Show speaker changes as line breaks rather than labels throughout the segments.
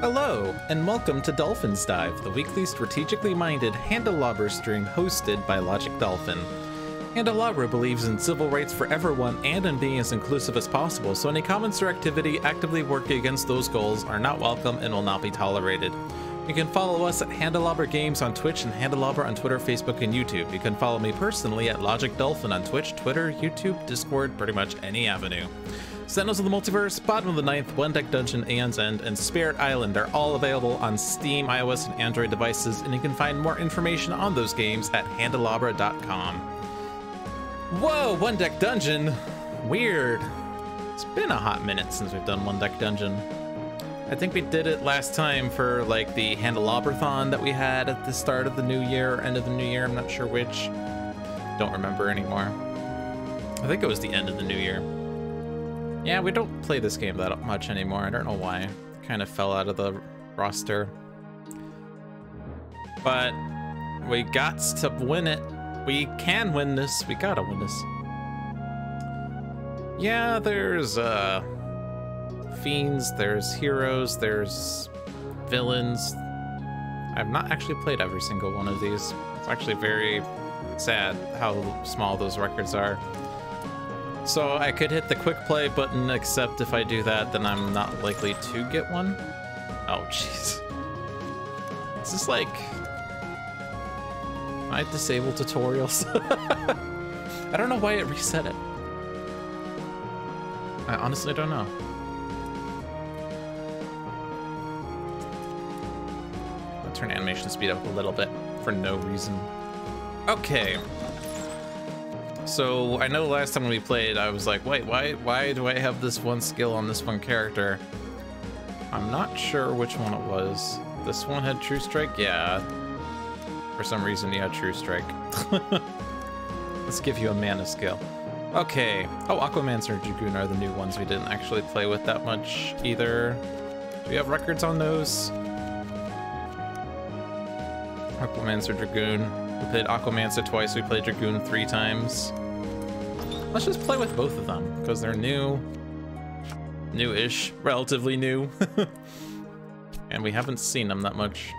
Hello, and welcome to Dolphin's Dive, the weekly strategically minded Handelabra stream hosted by Logic Dolphin. Handelabra believes in civil rights for everyone and in being as inclusive as possible, so any comments or activity actively working against those goals are not welcome and will not be tolerated. You can follow us at Handelabra Games on Twitch and Handelabra on Twitter, Facebook, and YouTube. You can follow me personally at Logic Dolphin on Twitch, Twitter, YouTube, Discord, pretty much any avenue. Sentinels of the Multiverse, Bottom of the Ninth, One Deck Dungeon, Aeon's End, and Spirit Island are all available on Steam, iOS, and Android devices, and you can find more information on those games at handelabra.com. Whoa, One Deck Dungeon! Weird. It's been a hot minute since we've done One Deck Dungeon. I think we did it last time for like the Handelabrathon that we had at the start of the new year, or end of the new year, I'm not sure which. Don't remember anymore. I think it was the end of the new year. Yeah, we don't play this game that much anymore. I don't know why. It kind of fell out of the roster. But we got to win it. We can win this. We gotta win this. Yeah, there's fiends, there's heroes, there's villains. I've not actually played every single one of these. It's actually very sad how small those records are. So I could hit the quick play button, except if I do that, then I'm not likely to get one. Oh, jeez. Is this like... I disable tutorials? I don't know why it reset it. I honestly don't know. I'll turn animation speed up a little bit for no reason. Okay. So I know last time we played, I was like, wait, why do I have this one skill on this one character? I'm not sure which one it was. This one had True Strike? Yeah. For some reason, yeah, True Strike. Let's give you a mana skill. Okay. Oh, Aquamancer and Dragoon are the new ones we didn't actually play with that much either. Do we have records on those? Aquamancer, Dragoon. We played Aquamancer twice, we played Dragoon 3 times. Let's just play with both of them, because they're new. New-ish, relatively new. And we haven't seen them that much.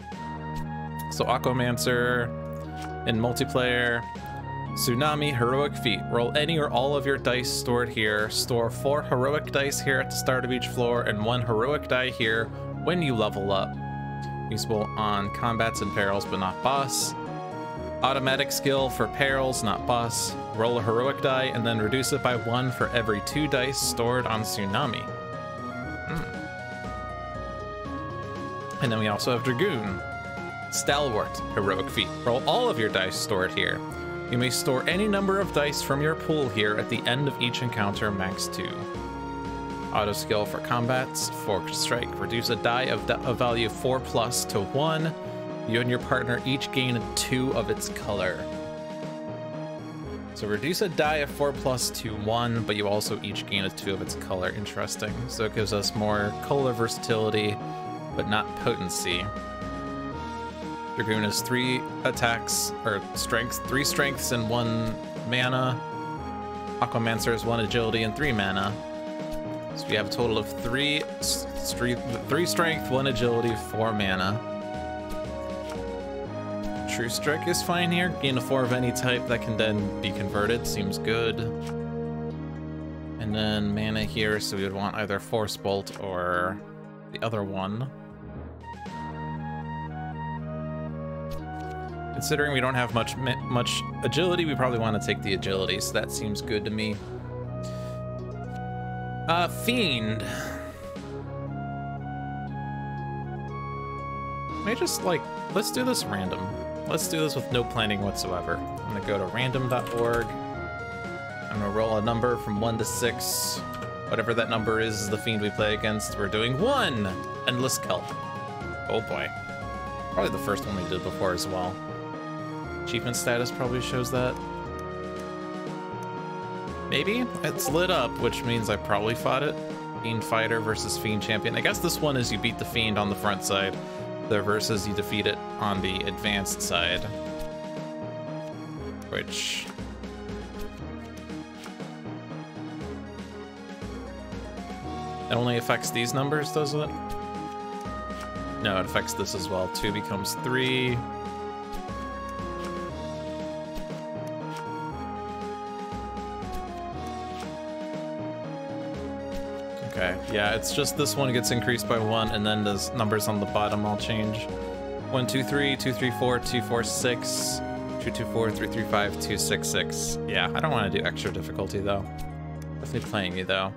So Aquamancer in multiplayer, Tsunami, Heroic Feat. Roll any or all of your dice stored here. Store 4 heroic dice here at the start of each floor, and 1 heroic die here when you level up. Usable on combats and perils, but not boss. Automatic skill for perils, not boss. Roll a heroic die and then reduce it by 1 for every 2 dice stored on Tsunami. And then we also have Dragoon. Stalwart, Heroic Feat. Roll all of your dice stored here. You may store any number of dice from your pool here at the end of each encounter, max 2. Auto skill for combats, Forked Strike. Reduce a die of value 4+ to 1. You and your partner each gain 2 of its color. So reduce a die of 4+ to 1, but you also each gain a 2 of its color. Interesting. So it gives us more color versatility, but not potency. Dragoon has 3 attacks, or strengths, 3 strengths and 1 mana. Aquamancer has 1 agility and 3 mana. So we have a total of 3 strength, 1 agility, 4 mana. True Strike is fine here. Gain a 4 of any type that can then be converted. Seems good. And then mana here, so we would want either Force Bolt or the other one. Considering we don't have much agility, we probably want to take the agility, so that seems good to me. Fiend. May just like, let's do this random. Let's do this with no planning whatsoever. I'm gonna go to random.org. I'm gonna roll a number from 1 to 6. Whatever that number is the fiend we play against. We're doing 1! Endless Kelp. Oh boy. Probably the first one we did before as well. Achievement status probably shows that. Maybe? It's lit up, which means I probably fought it. Fiend Fighter versus Fiend Champion. I guess this one is you beat the Fiend on the front side. The versus you defeat it on the advanced side. Which... it only affects these numbers, does it? No, it affects this as well. 2 becomes 3. Okay, yeah, it's just this one gets increased by 1, and then the numbers on the bottom all change. 1, 2, 3, 2, 3, 4, 2, 4, 6, 2, 2, 4, 3, 3, 5, 2, 6, 6. Yeah, I don't want to do extra difficulty though. Definitely playing you though.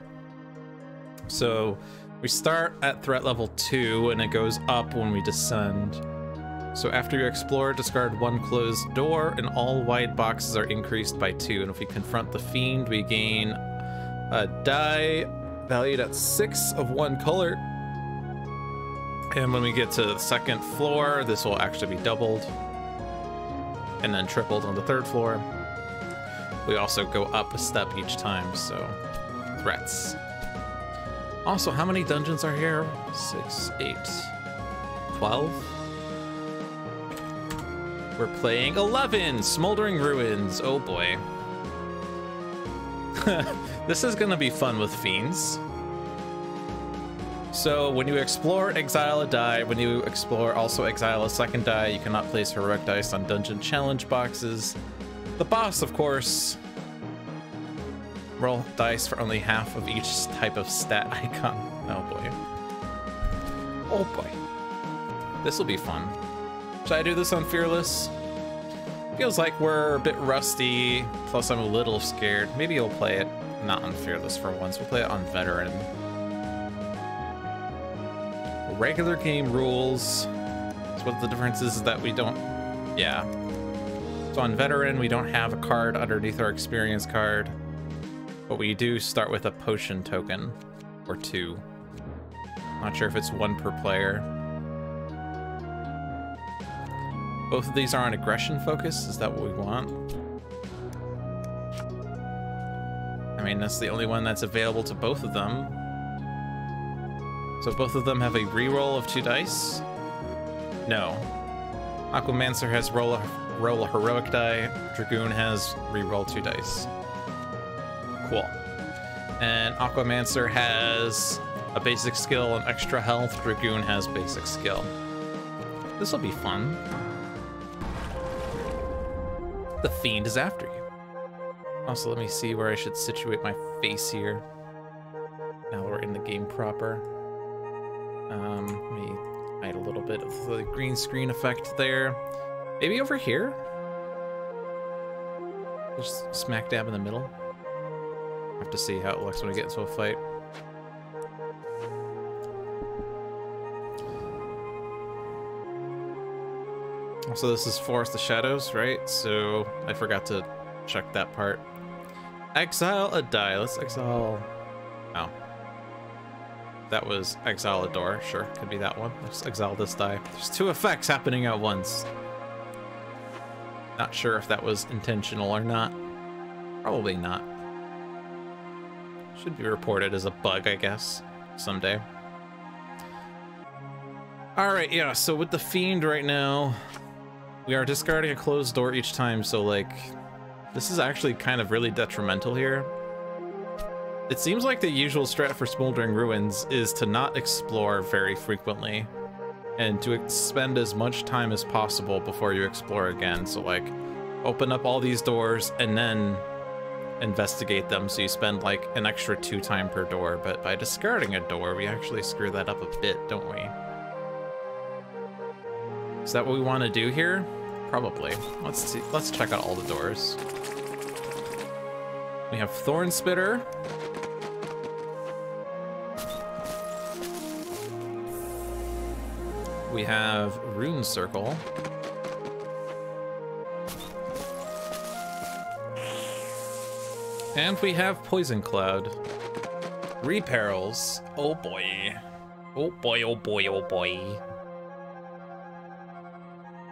So we start at threat level 2, and it goes up when we descend. So after you explore, discard 1 closed door, and all wide boxes are increased by 2. And if we confront the fiend, we gain a die valued at 6 of 1 color. And when we get to the 2nd floor, this will actually be doubled, and then tripled on the 3rd floor. We also go up a step each time, so threats. Also, how many dungeons are here? 6, 8, 12? We're playing 11! Smouldering Ruins. Oh boy. This is gonna be fun with fiends. So when you explore, exile a die. When you explore, also exile a 2nd die. You cannot place heroic dice on dungeon challenge boxes. The boss, of course. Roll dice for only half of each type of stat icon. Oh boy. Oh boy. This will be fun. Should I do this on Fearless? Feels like we're a bit rusty, plus I'm a little scared. Maybe you'll play it not on Fearless for once. We'll play it on Veteran. Regular game rules. So what the difference is that we don't... Yeah. So on Veteran, we don't have a card underneath our experience card. But we do start with a potion token. Or 2. Not sure if it's 1 per player. Both of these are on aggression focus. Is that what we want? I mean, that's the only one that's available to both of them. So both of them have a reroll of 2 dice? No. Aquamancer has roll a heroic die. Dragoon has reroll 2 dice. Cool. And Aquamancer has a basic skill and extra health. Dragoon has basic skill. This will be fun. The fiend is after you. Also, let me see where I should situate my face here. Now that we're in the game proper. Let me hide a little bit of the green screen effect there. Maybe over here? Just smack dab in the middle. Have to see how it looks when we get into a fight. So this is Forest of Shadows, right? So I forgot to check that part. Exile a die. Let's exile... Oh. That was exile a door. Sure, could be that one. Let's exile this die. There's 2 effects happening at once. Not sure if that was intentional or not. Probably not. Should be reported as a bug, I guess, someday. Alright, yeah, so with the fiend right now, we are discarding a closed door each time, so like, this is actually kind of really detrimental here. It seems like the usual strat for Smouldering Ruins is to not explore very frequently and to spend as much time as possible before you explore again. So like, open up all these doors and then investigate them, so you spend like an extra 2 time per door. But by discarding a door, we actually screw that up a bit, don't we? Is that what we want to do here? Probably. Let's see. Let's check out all the doors. We have Thorn Spitter. We have Rune Circle. And we have Poison Cloud. Reperils. Oh boy. Oh boy, oh boy, oh boy.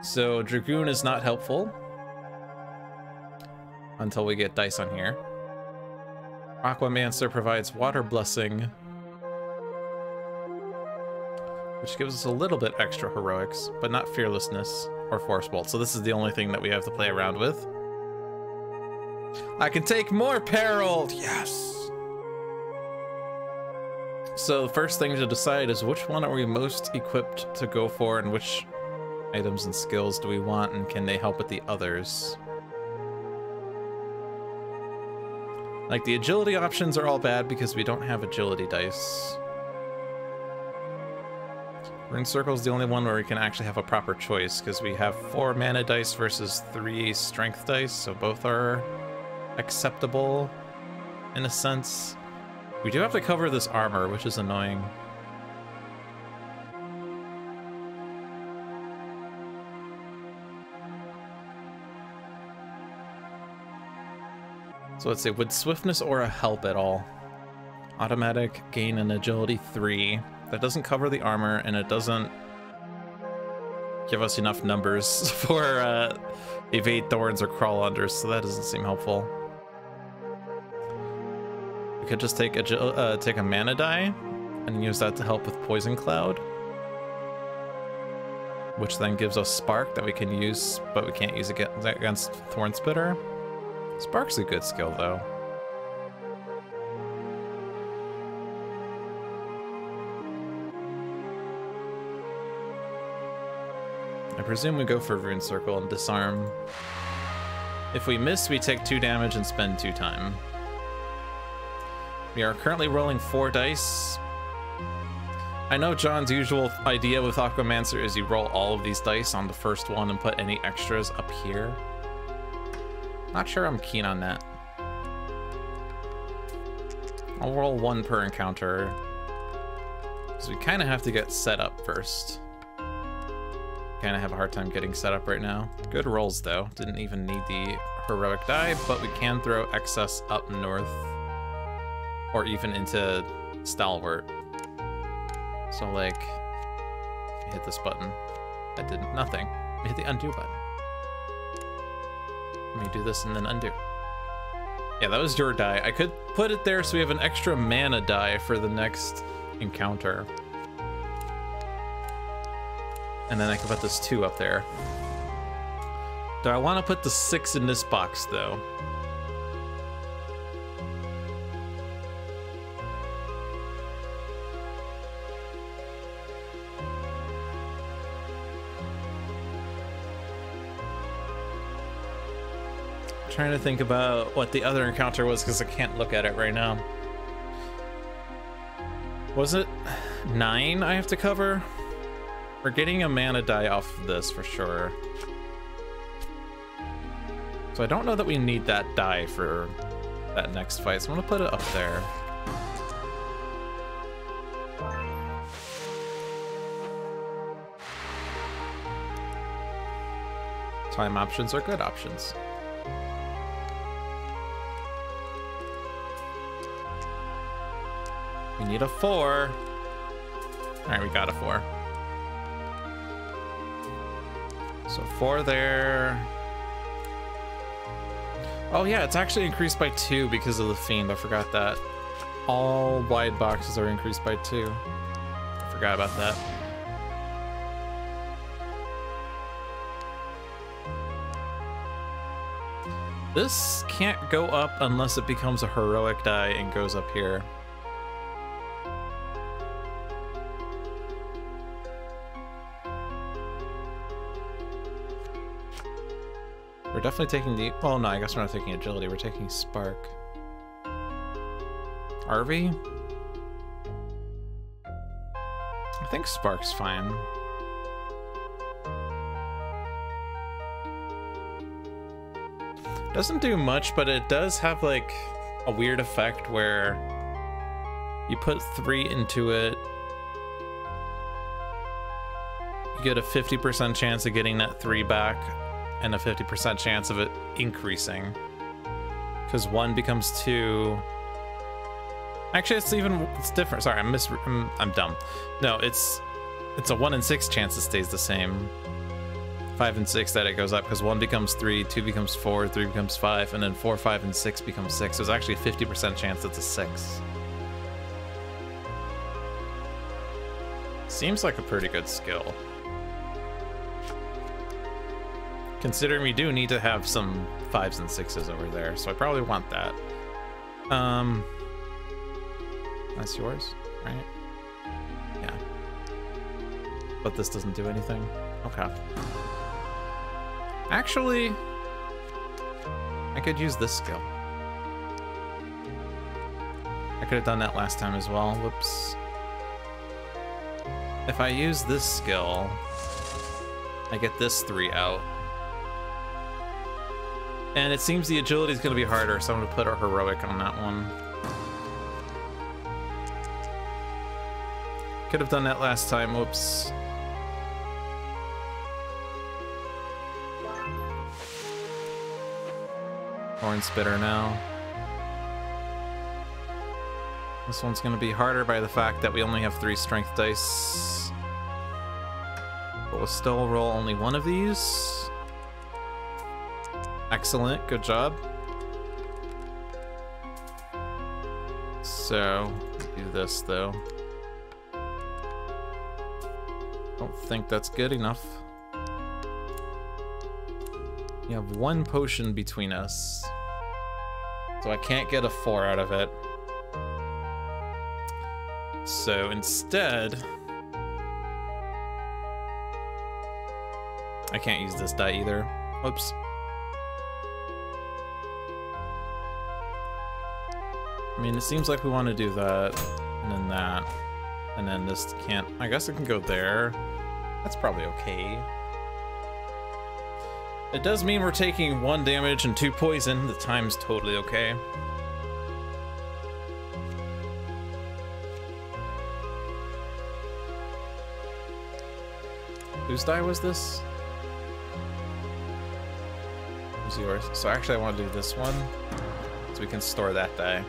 So Dragoon is not helpful until we get dice on here. Aquamancer provides Water Blessing, which gives us a little bit extra heroics, but not Fearlessness or Force Bolt. So this is the only thing that we have to play around with. I can take more peril! Yes! So the first thing to decide is which one are we most equipped to go for and which items and skills do we want and can they help with the others? Like the agility options are all bad because we don't have agility dice. Rune Circle is the only one where we can actually have a proper choice because we have 4 mana dice versus 3 strength dice, so both are acceptable in a sense. We do have to cover this armor, which is annoying. So let's see, would Swiftness Aura help at all? Automatic gain in agility 3. That doesn't cover the armor, and it doesn't give us enough numbers for evade thorns or crawl under, so that doesn't seem helpful. We could just take a mana die and use that to help with Poison Cloud, which then gives us Spark that we can use, but we can't use it against Thorn Spitter. Spark's a good skill, though. I presume we go for Rune Circle and Disarm. If we miss, we take 2 damage and spend 2 time. We are currently rolling 4 dice. I know John's usual idea with Aquamancer is you roll all of these dice on the first one and put any extras up here. Not sure I'm keen on that. I'll roll 1 per encounter, because we kind of have to get set up first. Kind of have a hard time getting set up right now. Good rolls though. Didn't even need the heroic die, but we can throw excess up north, or even into Stalwart. So like, hit this button. That did nothing. Hit the undo button. Let me do this and then undo. Yeah, that was your die. I could put it there so we have an extra mana die for the next encounter. And then I can put this 2 up there. Do I want to put the 6 in this box, though? Trying to think about what the other encounter was because I can't look at it right now. Was it 9 I have to cover? We're getting a mana die off of this for sure. So I don't know that we need that die for that next fight, so I'm gonna put it up there. Time options are good options. We need a 4. All right, we got a 4. So 4 there. Oh yeah, it's actually increased by 2 because of the Fiend. I forgot that. All wide boxes are increased by 2. I forgot about that. This can't go up unless it becomes a heroic die and goes up here. We're definitely taking the... Well, no, I guess we're not taking agility. We're taking Spark. RV? I think Spark's fine. Doesn't do much, but it does have, like, a weird effect where you put 3 into it. You get a 50% chance of getting that 3 back, and a 50% chance of it increasing. Because 1 becomes 2. Actually, it's different. Sorry, I'm dumb. No, it's a 1 in 6 chance it stays the same. 5 and 6 that it goes up, because 1 becomes 3, 2 becomes 4, 3 becomes 5, and then 4, 5, and 6 becomes 6. There's actually a 50% chance it's a 6. Seems like a pretty good skill. Considering we do need to have some 5s and 6s over there, so I probably want that. That's yours, right? but this doesn't do anything. Okay. Actually, I could use this skill. I could have done that last time as well. Whoops. If I use this skill, I get this 3 out. And it seems the agility is going to be harder, so I'm going to put our heroic on that one. Could have done that last time. Whoops. Horn Spitter now. This one's going to be harder by the fact that we only have 3 strength dice. But we'll still roll only one of these. Excellent, good job. So, do this though. Don't think that's good enough. You have 1 potion between us. So I can't get a 4 out of it. So instead, I can't use this die either. Oops. I mean, it seems like we want to do that, and then that, and then this can't. I guess it can go there. That's probably okay. It does mean we're taking 1 damage and 2 poison. The time's totally okay. Whose die was this? It was yours. So actually I want to do this one, so we can store that die.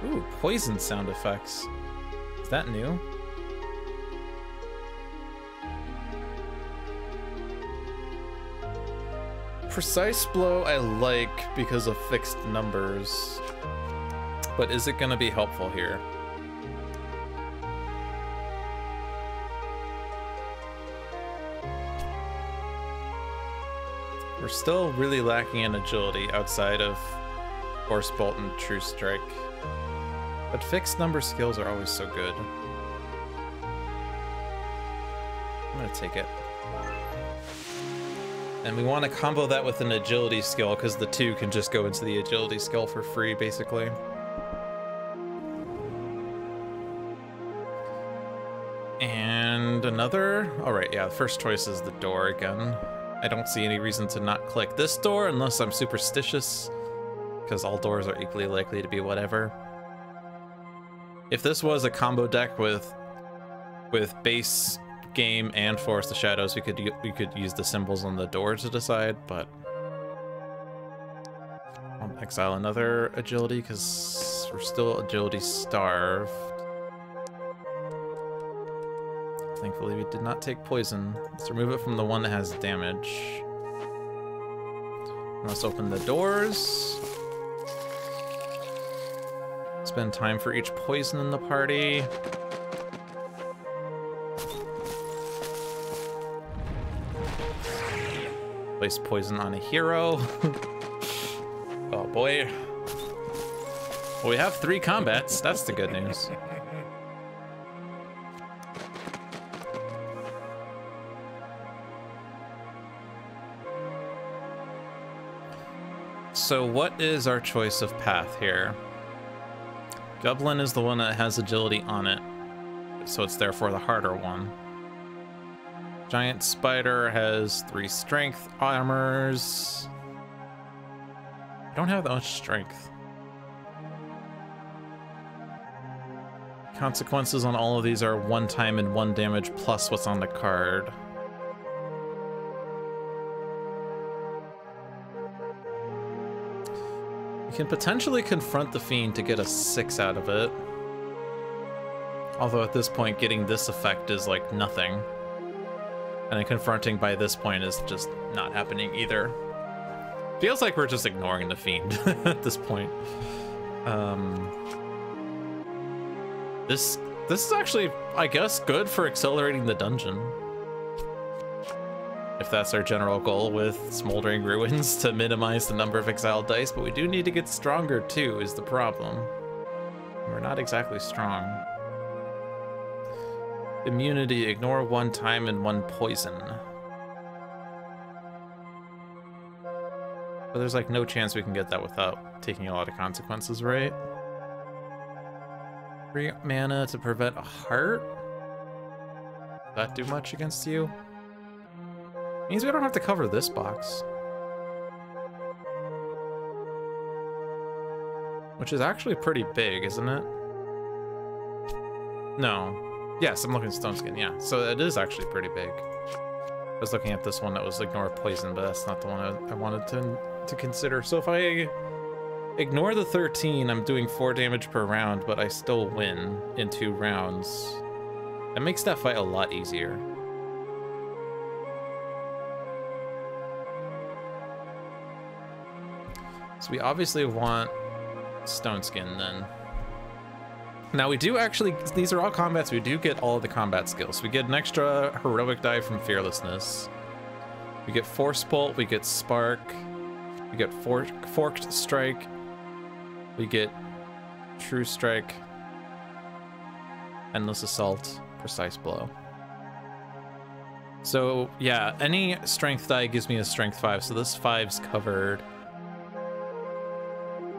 Ooh, poison sound effects. Is that new? Precise blow I like because of fixed numbers. But is it going to be helpful here? We're still really lacking in agility outside of Force Bolt and True Strike. But fixed number skills are always so good. I'm going to take it. And we want to combo that with an agility skill because the 2 can just go into the agility skill for free, basically. And another... Alright, yeah, the first choice is the door again. I don't see any reason to not click this door unless I'm superstitious, because all doors are equally likely to be whatever. If this was a combo deck with base game and Forest of Shadows, we could use the symbols on the door to decide, but I'll exile another agility because we're still agility starved. Thankfully, we did not take poison. Let's remove it from the one that has damage. Let's open the doors. Spend time for each poison in the party. Place poison on a hero. Oh boy. Well, we have 3 combats. That's the good news. So what is our choice of path here? Goblin is the one that has agility on it, so it's therefore the harder one. Giant Spider has 3 strength armors. I don't have that much strength. Consequences on all of these are 1 time and 1 damage plus what's on the card. Can potentially confront the Fiend to get a 6 out of it. Although at this point, getting this effect is like nothing. And then confronting by this point is just not happening either. Feels like we're just ignoring the Fiend at this point. This is actually, I guess, good for accelerating the dungeon. If that's our general goal with Smouldering Ruins, to minimize the number of exiled dice, but we do need to get stronger too, is the problem. We're not exactly strong. Immunity, ignore 1 time and 1 poison. But there's like no chance we can get that without taking a lot of consequences, right? 3 mana to prevent a heart? Does that do much against you? Means we don't have to cover this box. Which is actually pretty big, isn't it? No. Yes, I'm looking at Stone Skin, yeah. So it is actually pretty big. I was looking at this one that was ignore poison, but that's not the one I wanted to consider. So if I ignore the 13, I'm doing 4 damage per round, but I still win in 2 rounds. That makes that fight a lot easier. So we obviously want Stone Skin then. Now we do actually, these are all combats, we do get all of the combat skills. We get an extra heroic die from Fearlessness. We get Force Bolt, we get Spark, we get Forked Strike, we get True Strike, Endless Assault, Precise Blow. So yeah, any strength die gives me a strength 5, so this 5's covered.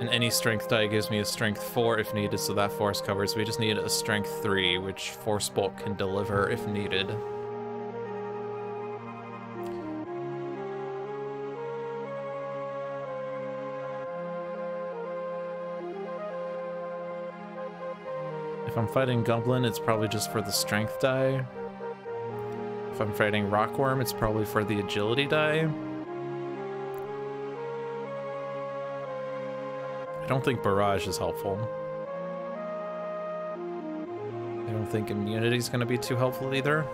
And any strength die gives me a strength 4 if needed, so that 4 is covered. So we just need a strength 3, which Force Bolt can deliver if needed. If I'm fighting Goblin, it's probably just for the strength die. If I'm fighting Rockworm, it's probably for the agility die. I don't think Barrage is helpful. I don't think Immunity is going to be too helpful either.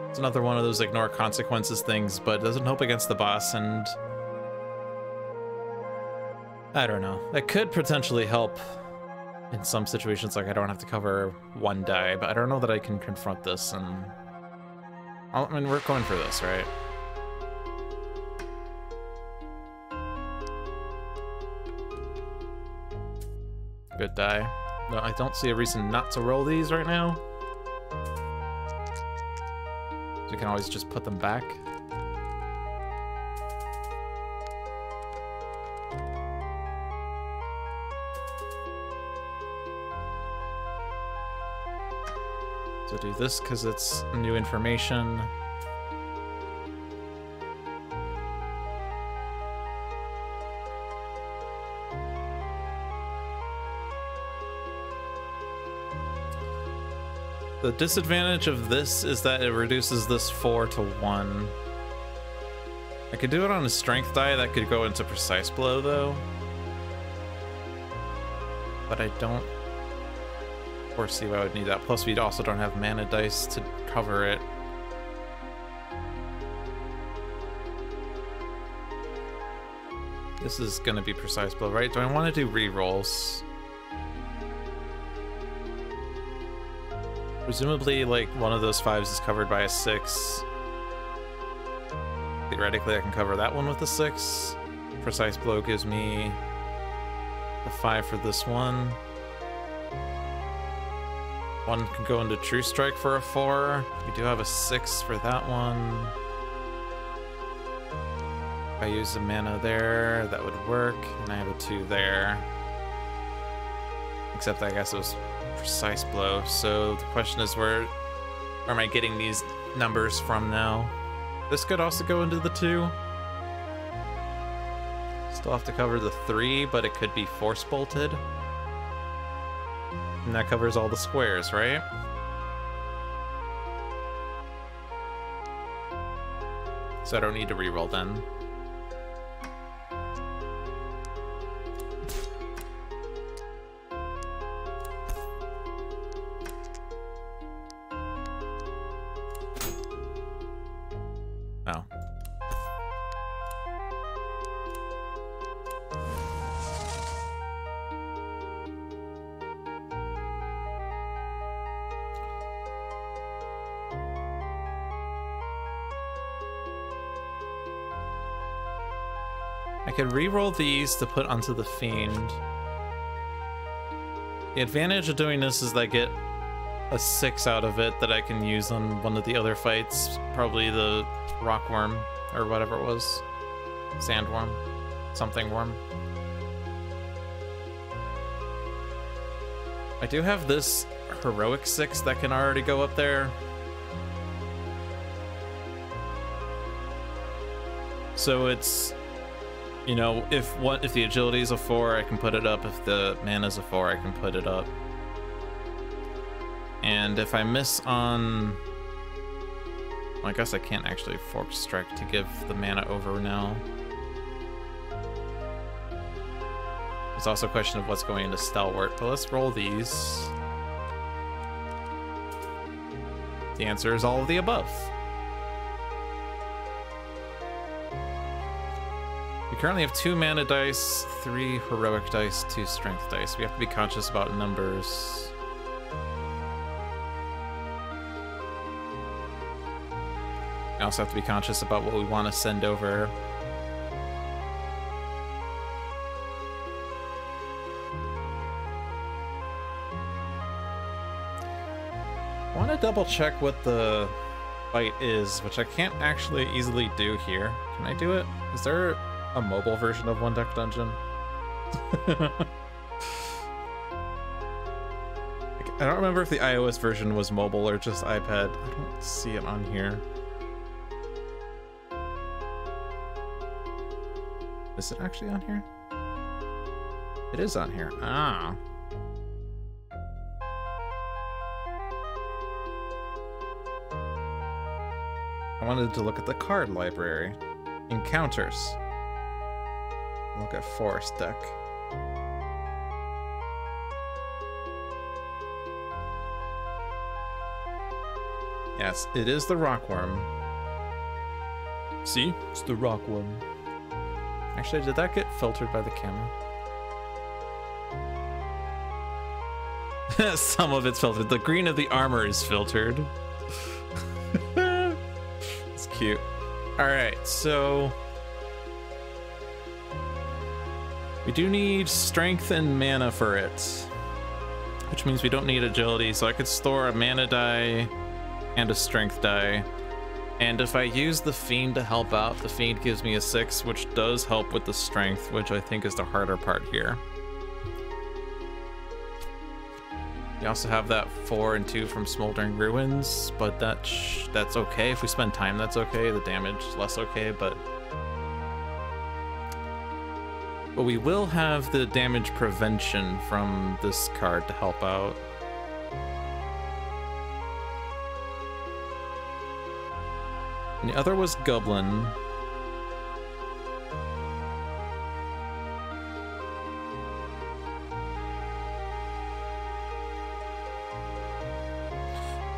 It's another one of those ignore consequences things, but it doesn't help against the boss, and I don't know. That could potentially help in some situations, like I don't have to cover 1 die, but I don't know that I can confront this, and I mean, we're going for this, right? Good die. No, I don't see a reason not to roll these right now. So we can always just put them back. So do this because it's new information. The disadvantage of this is that it reduces this 4 to 1. I could do it on a strength die that could go into Precise Blow though. But I don't foresee why I would need that. Plus we also don't have mana dice to cover it. This is gonna be Precise Blow, right? Do I want to do re-rolls? Presumably, like, one of those 5s is covered by a 6. Theoretically, I can cover that one with a 6. Precise Blow gives me the 5 for this one. One can go into True Strike for a 4. We do have a 6 for that one. If I use a mana there, that would work. And I have a 2 there. Except I guess it was Precise Blow. So the question is, where am I getting these numbers from now? This could also go into the 2. Still have to cover the 3, but it could be Force Bolted. And that covers all the squares, right? So I don't need to reroll then. Oh. I could re-roll these to put onto the Fiend. The advantage of doing this is that I get a 6 out of it that I can use on one of the other fights. Probably the rockworm, or whatever it was. Sandworm. Something worm. I do have this heroic 6 that can already go up there. So it's, you know, if the agility is a 4, I can put it up. If the mana is a 4, I can put it up. And if I miss on, well, I guess I can't actually Fork Strike to give the mana over now. It's also a question of what's going into Stalwart, but let's roll these. The answer is all of the above. We currently have 2 mana dice, 3 heroic dice, 2 strength dice. We have to be conscious about numbers. We also have to be conscious about what we want to send over. I want to double check what the fight is, which I can't actually easily do here. Can I do it? Is there a mobile version of One Deck Dungeon? I don't remember if the iOS version was mobile or just iPad. I don't see it on here. Is it actually on here? It is on here. Ah. I wanted to look at the card library. Encounters. Look at Forest deck. Yes, it is the Rockworm. See? It's the Rockworm. Actually, did that get filtered by the camera? Some of it's filtered. The green of the armor is filtered. It's cute. Alright, so we do need strength and mana for it, which means we don't need agility, so I could store a mana die and a strength die. And if I use the Fiend to help out, the Fiend gives me a 6, which does help with the strength, which I think is the harder part here. We also have that 4 and 2 from Smouldering Ruins, but that's okay. If we spend time, that's okay. The damage, less okay, but we will have the damage prevention from this card to help out. And the other was Goblin.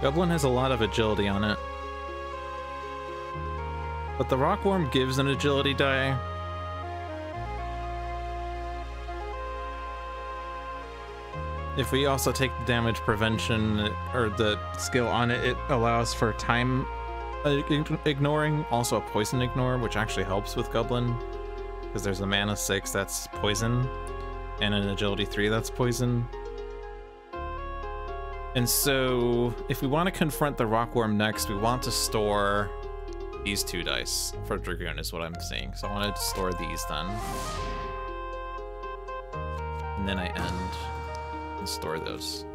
Goblin has a lot of agility on it. But the Rockworm gives an agility die. If we also take the damage prevention, or the skill on it, it allows for time ignoring, also a poison ignore, which actually helps with Goblin, because there's a mana 6 that's poison, and an agility 3 that's poison. And so, if we want to confront the Rockworm next, we want to store these 2 dice for Dragoon, is what I'm saying. So I wanted to store these then. And then I end and store those.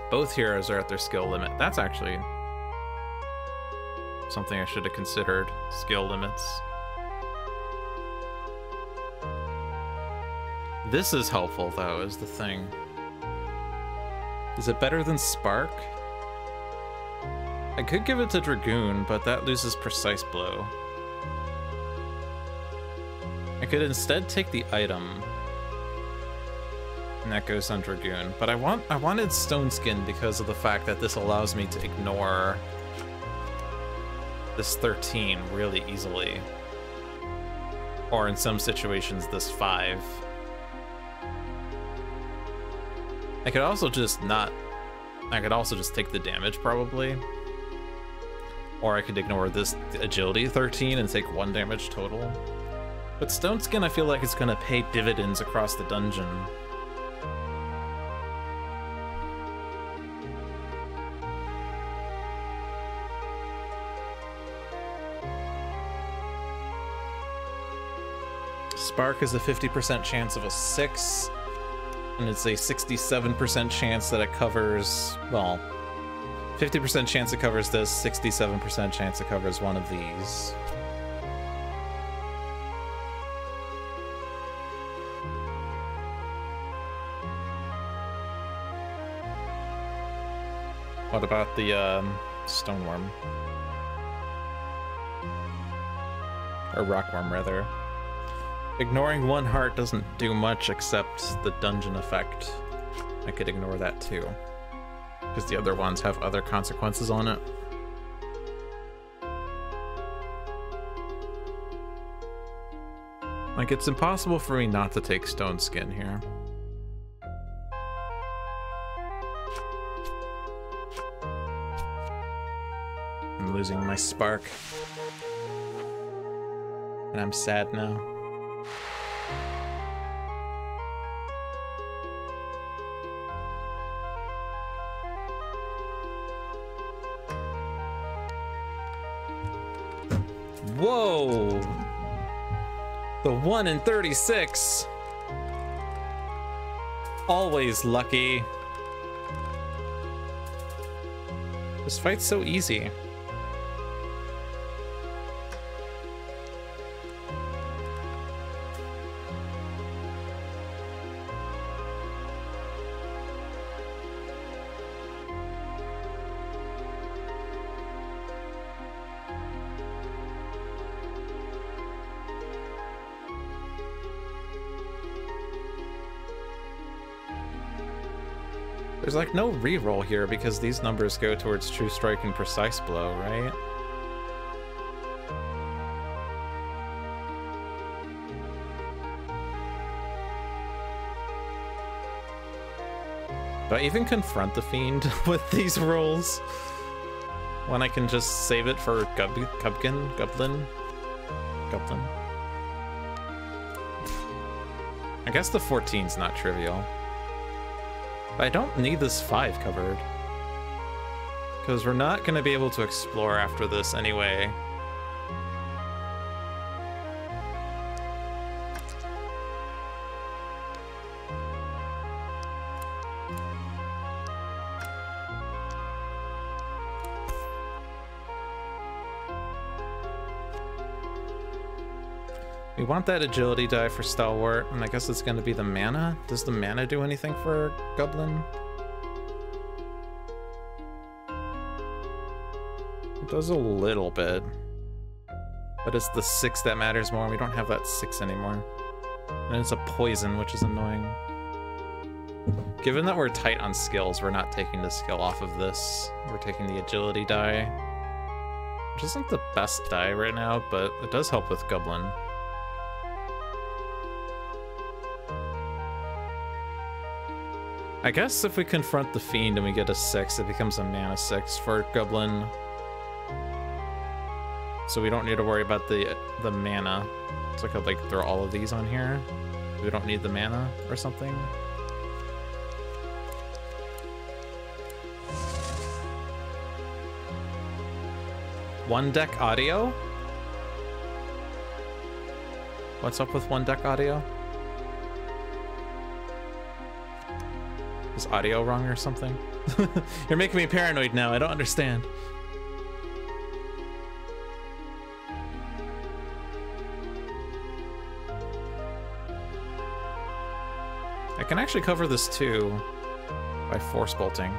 Both heroes are at their skill limit. That's actually something I should have considered, skill limits. This is helpful, though, is the thing. Is it better than Spark? I could give it to Dragoon, but that loses Precise Blow. I could instead take the item, and that goes on Dragoon. But I wanted Stone Skin because of the fact that this allows me to ignore this 13 really easily. Or in some situations, this 5. I could also just take the damage, probably. Or I could ignore this agility 13 and take 1 damage total. But Stone Skin, I feel like it's gonna pay dividends across the dungeon. Spark is a 50% chance of a 6, and it's a 67% chance that it covers, well, 50% chance it covers this, 67% chance it covers one of these. What about the stoneworm? Or rockworm, rather. Ignoring one heart doesn't do much except the dungeon effect. I could ignore that too, because the other ones have other consequences on it. Like, it's impossible for me not to take Stone Skin here. I'm losing my spark. And I'm sad now. Whoa! The 1 in 36. Always lucky. This fight's so easy. There's like no reroll here because these numbers go towards True Strike and Precise Blow, right? Do I even confront the Fiend with these rolls? When I can just save it for Gublin? I guess the 14's not trivial. But I don't need this 5 covered, because we're not going to be able to explore after this anyway. We want that agility die for Stalwart, and I guess it's going to be the mana. Does the mana do anything for Gublin? It does a little bit. But it's the 6 that matters more. We don't have that 6 anymore. And it's a poison, which is annoying. Given that we're tight on skills, we're not taking the skill off of this. We're taking the agility die, which isn't the best die right now, but it does help with Gublin. I guess if we confront the Fiend and we get a 6, it becomes a mana 6 for Gublin. So we don't need to worry about the mana. So I could like throw all of these on here. We don't need the mana or something. One deck audio? What's up with one deck audio? Is audio wrong or something? You're making me paranoid now. I don't understand. I can actually cover this too by force bolting.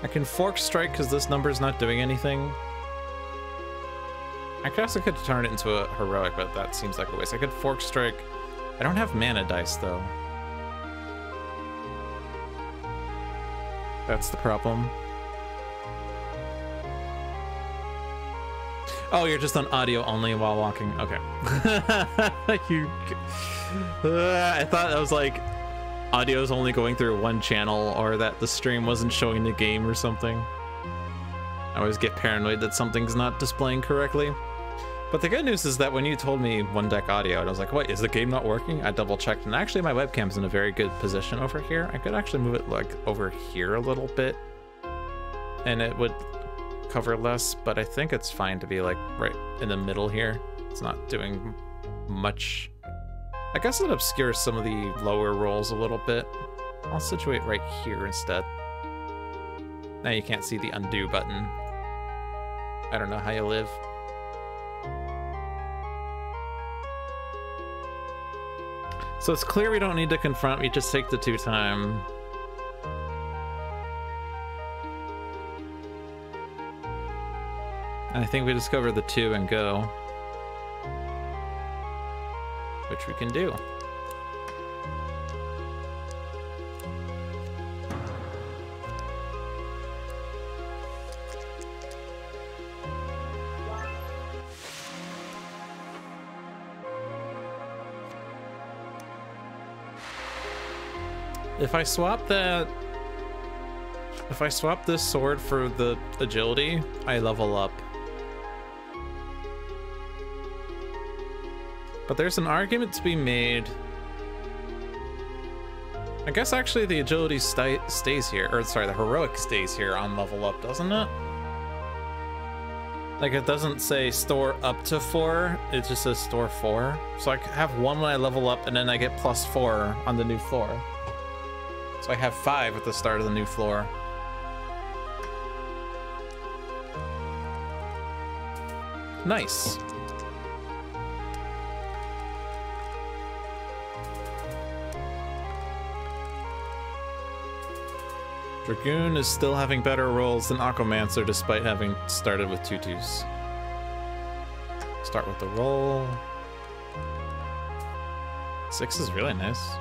I can fork strike because this number is not doing anything. I guess I could turn it into a heroic, but that seems like a waste. I could fork strike. I don't have mana dice though. That's the problem. Oh, you're just on audio only while walking. Okay. I thought that was like audio is only going through one channel, or that the stream wasn't showing the game or something. I always get paranoid that something's not displaying correctly. But the good news is that when you told me one deck audio, and I was like, wait, is the game not working? I double checked, and actually my webcam's in a very good position over here. I could actually move it like over here a little bit, and it would cover less, but I think it's fine to be like right in the middle here. It's not doing much. I guess it obscures some of the lower rolls a little bit. I'll situate right here instead. Now you can't see the undo button. I don't know how you live. So it's clear we don't need to confront, we just take the 2-time. And I think we discover the 2 and go. Which we can do. If I swap this sword for the agility, I level up. But there's an argument to be made. I guess actually the agility stays here, or sorry, the heroic stays here on level up, doesn't it? Like it doesn't say store up to 4, it just says store 4. So I have 1 when I level up, and then I get +4 on the new floor. So I have 5 at the start of the new floor. Nice. Dragoon is still having better rolls than Aquamancer despite having started with 2/2s. Start with the roll. 6 is really nice.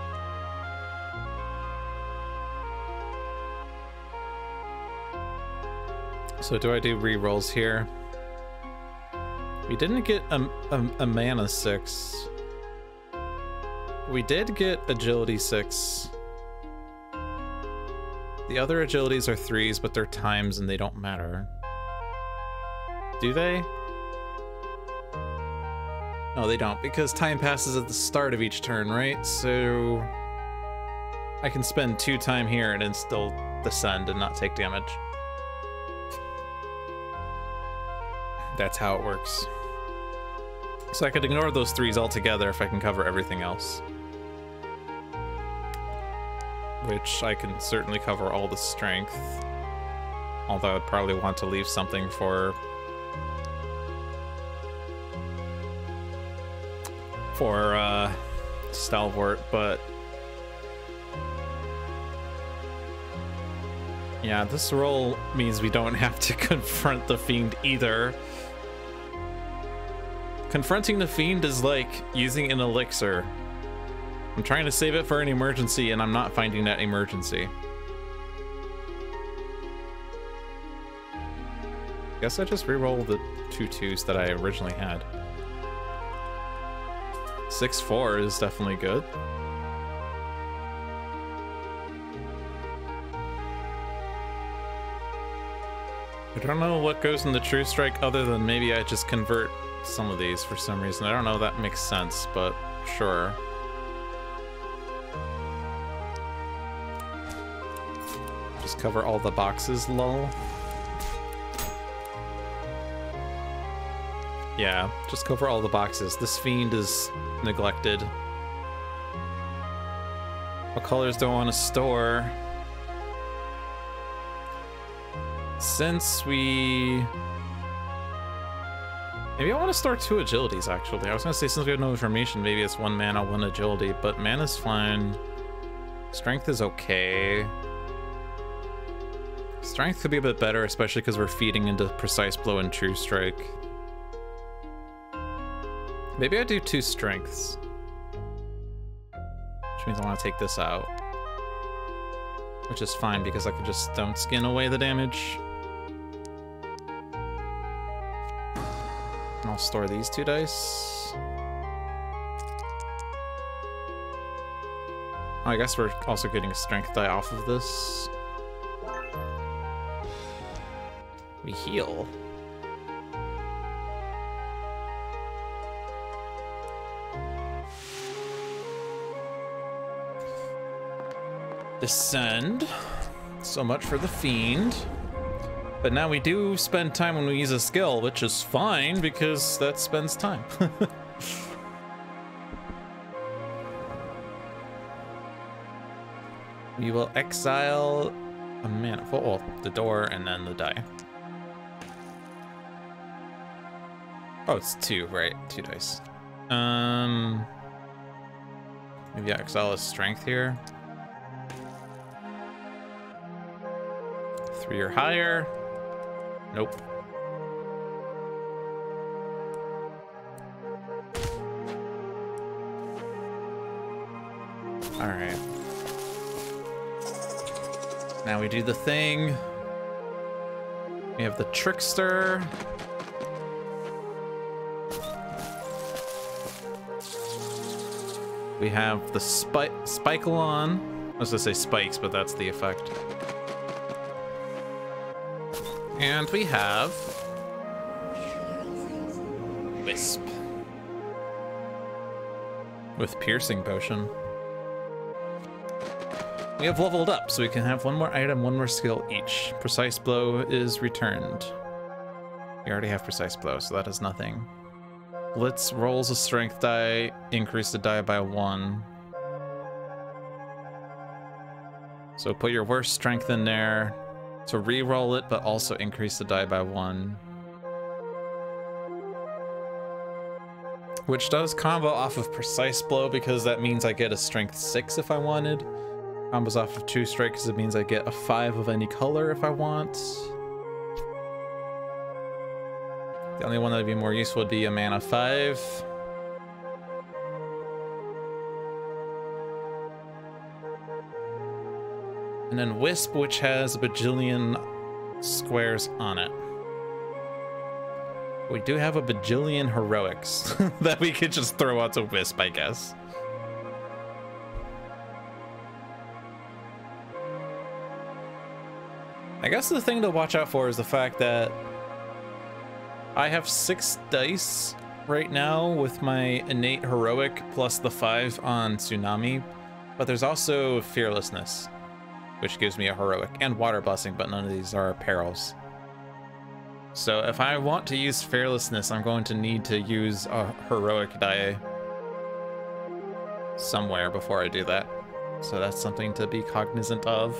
So do I do re-rolls here? We didn't get a mana 6. We did get agility 6. The other agilities are 3s, but they're times and they don't matter. Do they? No, they don't, because time passes at the start of each turn, right? So I can spend 2 time here and then still descend and not take damage. That's how it works. So I could ignore those 3s altogether if I can cover everything else. Which I can certainly cover all the strength. Although I'd probably want to leave something for Stalwart, but yeah, this roll means we don't have to confront the Fiend either. Confronting the Fiend is like using an elixir. I'm trying to save it for an emergency, and I'm not finding that emergency. Guess I just re-roll the 2/2s that I originally had. 6/4 is definitely good. I don't know what goes in the True Strike other than maybe I just convert some of these for some reason. I don't know if that makes sense, but sure. Just cover all the boxes, lol. Yeah, just cover all the boxes. This Fiend is neglected. What colors do I want to store? Since we... Maybe I want to store 2 agilities, actually. I was going to say, since we have no information, maybe it's 1 mana, 1 agility, but mana's fine. Strength is okay. Strength could be a bit better, especially because we're feeding into Precise Blow and True Strike. Maybe I do 2 strengths. Which means I want to take this out. Which is fine, because I could just Stone Skin away the damage. And I'll store these 2 dice. Oh, I guess we're also getting a strength die off of this. We heal. Descend. So much for the fiend. But now we do spend time when we use a skill, which is fine because that spends time. We will exile a mana. Oh, the door and then the die. Oh, it's 2, right? 2 dice. Maybe exile his strength here. 3 or higher. Nope. All right. Now we do the thing. We have the trickster. We have the Spikelon. I was gonna say spikes, but that's the effect. And we have Wisp with piercing potion. We have leveled up, so we can have 1 more item, 1 more skill each. Precise blow is returned. We already have precise blow, so that is nothing. Blitz rolls a strength die, increase the die by 1. So put your worst strength in there to re-roll it, but also increase the die by 1. Which does combo off of precise blow because that means I get a strength 6 if I wanted. Combos off of 2 strike because it means I get a 5 of any color if I want. The only one that would be more useful would be a mana 5. And then Wisp, which has a bajillion squares on it. We do have a bajillion heroics that we could just throw out to Wisp, I guess. I guess the thing to watch out for is the fact that I have 6 dice right now with my innate heroic plus the 5 on Tsunami, but there's also Fearlessness, which gives me a heroic, and Water Blessing, but none of these are perils. So if I want to use Fearlessness, I'm going to need to use a heroic die somewhere before I do that. So that's something to be cognizant of.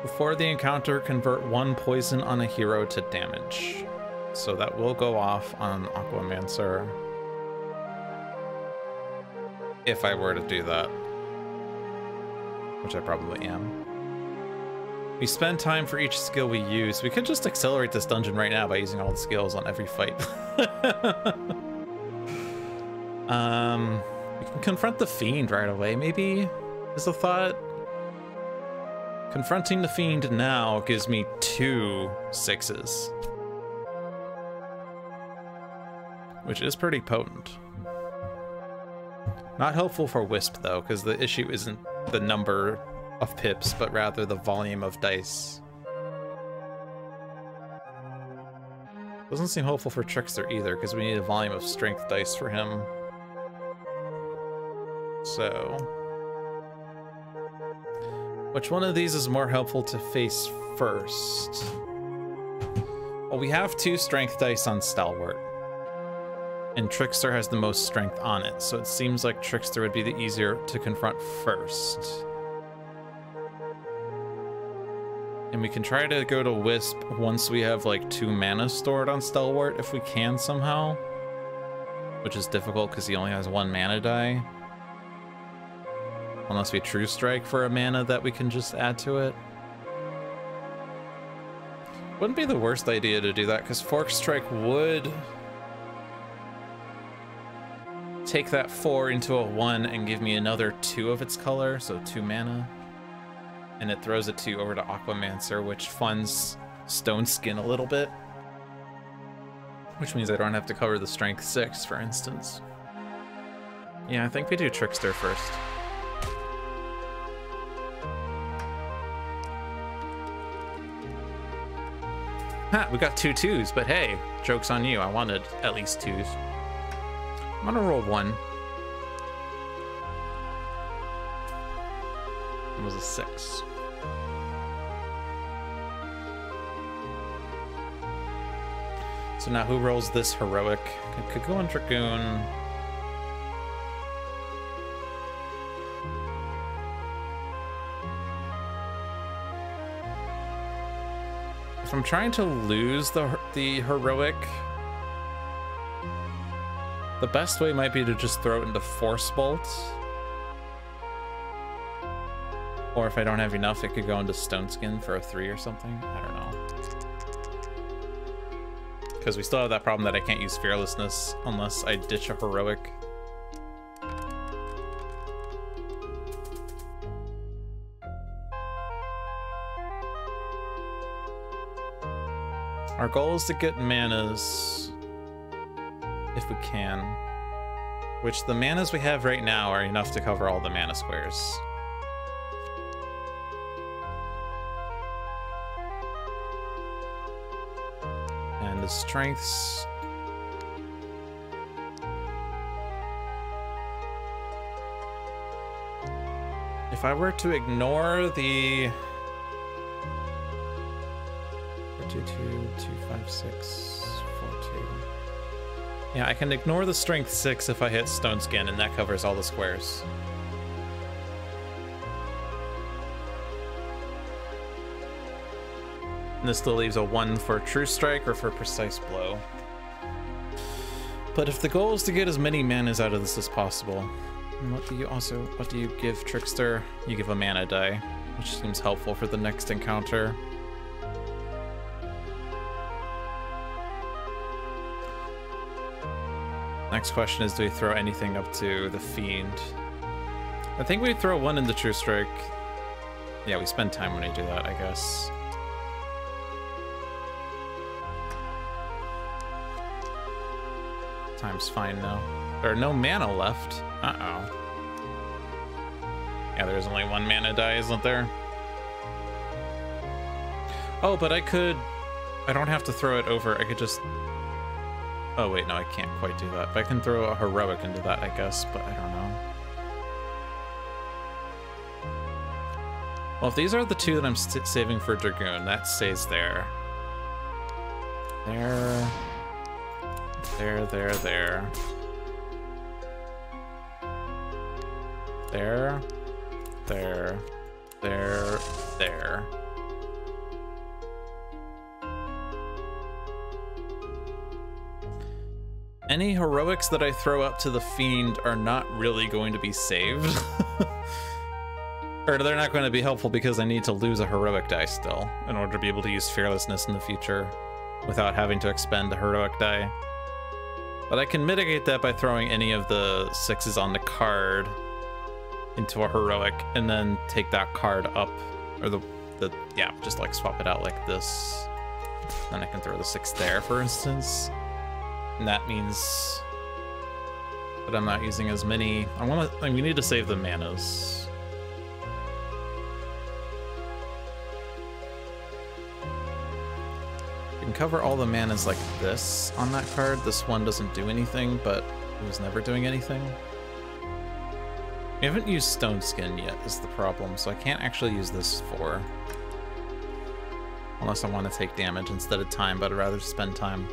Before the encounter, convert 1 poison on a hero to damage. So that will go off on Aquamancer. If I were to do that. Which I probably am. We spend time for each skill we use. We could just accelerate this dungeon right now by using all the skills on every fight. We can confront the fiend right away, maybe, is the thought. Confronting the fiend now gives me 2 6s. Which is pretty potent. Not helpful for Wisp though, because the issue isn't the number of pips, but rather the volume of dice. Doesn't seem helpful for Trickster either, because we need a volume of strength dice for him. So... which one of these is more helpful to face first? Well, we have 2 strength dice on Stalwart. And Trickster has the most strength on it, so it seems like Trickster would be the easier to confront first. And we can try to go to Wisp once we have like 2 mana stored on Stalwart if we can somehow. Which is difficult because he only has 1 mana die. Unless we True Strike for a mana that we can just add to it. Wouldn't be the worst idea to do that, because Fork Strike would take that 4 into a 1 and give me another 2 of its color, so 2 mana. And it throws it 2 over to Aquamancer, which funds Stone Skin a little bit. Which means I don't have to cover the Strength 6, for instance. Yeah, I think we do Trickster first. Ha, we got 2 2s, but hey, joke's on you. I wanted at least 2s. I'm gonna roll 1. It was a 6. So now who rolls this heroic? Could go on Dragoon. If I'm trying to lose the heroic, the best way might be to just throw it into Force Bolt. Or if I don't have enough, it could go into Stone Skin for a 3 or something. I don't know. Because we still have that problem that I can't use Fearlessness unless I ditch a heroic. Our goal is to get manas, if we can. Which the manas we have right now are enough to cover all the mana squares. And the strengths... If I were to ignore the... 2, 2, 2, 5, 6, 4, 2. Yeah, I can ignore the strength 6 if I hit Stone Skin, and that covers all the squares. And this still leaves a 1 for True Strike or for Precise Blow. But if the goal is to get as many manas out of this as possible, what do you give Trickster? You give a mana die, which seems helpful for the next encounter. Next question is, do we throw anything up to the Fiend? I think we throw 1 into True Strike. Yeah, we spend time when we do that, I guess. Time's fine now. There are no mana left. Uh-oh. Yeah, there's only 1 mana die, isn't there? Oh, but I don't have to throw it over. I could just... Oh, wait, no, I can't quite do that. But I can throw a heroic into that, I guess, but I don't know. Well, if these are the 2 that I'm saving for Dragoon, that stays there. There. There. There. There. There. There. There. Any heroics that I throw up to the Fiend are not really going to be saved. Or they're not going to be helpful because I need to lose a heroic die still in order to be able to use Fearlessness in the future without having to expend a heroic die. But I can mitigate that by throwing any of the 6s on the card into a heroic and then take that card up, or yeah, just like swap it out like this. Then I can throw the 6 there, for instance. And that means that I'm not using as many. We need to save the manas. You can cover all the manas like this on that card. This one doesn't do anything, but it was never doing anything. We haven't used Stone Skin yet is the problem, so I can't actually use this 4. Unless I want to take damage instead of time, but I'd rather spend time.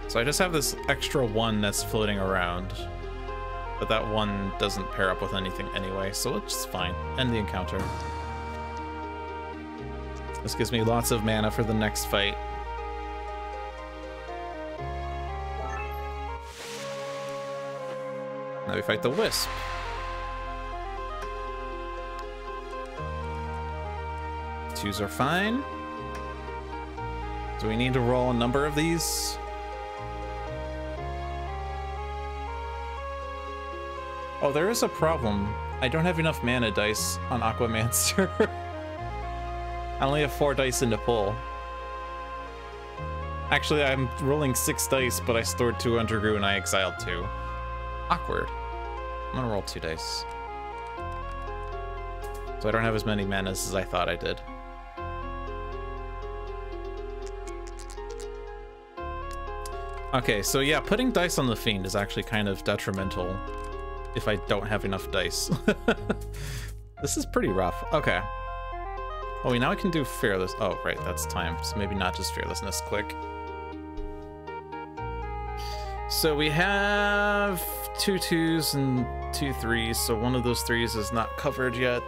So I just have this extra 1 that's floating around. But that 1 doesn't pair up with anything anyway, so it's fine. End the encounter. This gives me lots of mana for the next fight. Now we fight the Wisp. Twos are fine. Do we need to roll a number of these? Oh, there is a problem. I don't have enough mana dice on Aquamancer. I only have 4 dice in to pull. Actually, I'm rolling 6 dice, but I stored 2 on Dragoon and I exiled 2. Awkward. I'm gonna roll 2 dice. So I don't have as many manas as I thought I did. Okay, so yeah, putting dice on the Fiend is actually kind of detrimental if I don't have enough dice. This is pretty rough. Okay. Oh, now I can do Fearless. Oh, right, that's time. So maybe not just Fearlessness. Click. So we have 2 2s and 2 3s, so one of those 3s is not covered yet.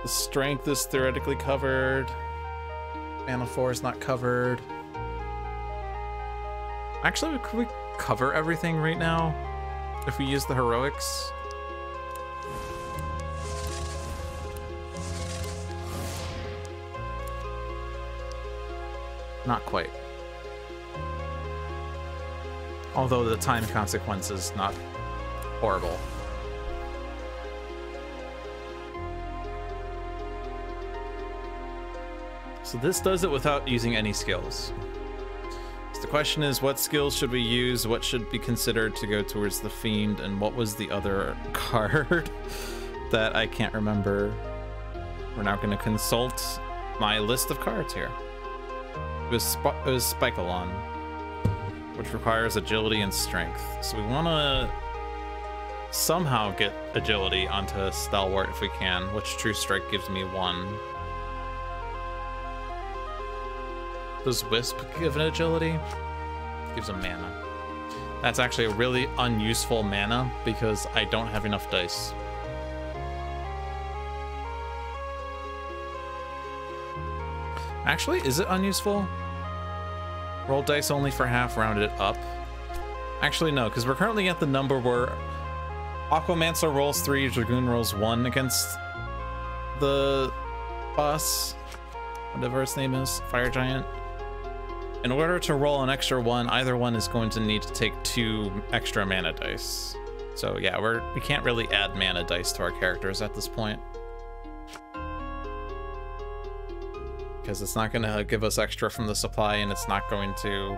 The Strength is theoretically covered. Mana 4 is not covered. Actually, could we cover everything right now if we use the Heroics? Not quite. Although the time consequence is not horrible. So this does it without using any skills. So the question is, what skills should we use? What should be considered to go towards the Fiend? And what was the other card that I can't remember? We're now going to consult my list of cards here. It was Spikealon, which requires agility and strength. So we want to somehow get agility onto Stalwart if we can, which True Strike gives me 1. Does Wisp give an agility? Gives a mana. That's actually a really unuseful mana because I don't have enough dice. Actually, is it unuseful? Roll dice only for half, round it up. Actually, no, because we're currently at the number where Aquamancer rolls 3, Dragoon rolls 1 against the boss, whatever its name is, Fire Giant. In order to roll an extra 1, either one is going to need to take 2 extra mana dice. So yeah, we can't really add mana dice to our characters at this point, because it's not going to give us extra from the supply, and it's not going to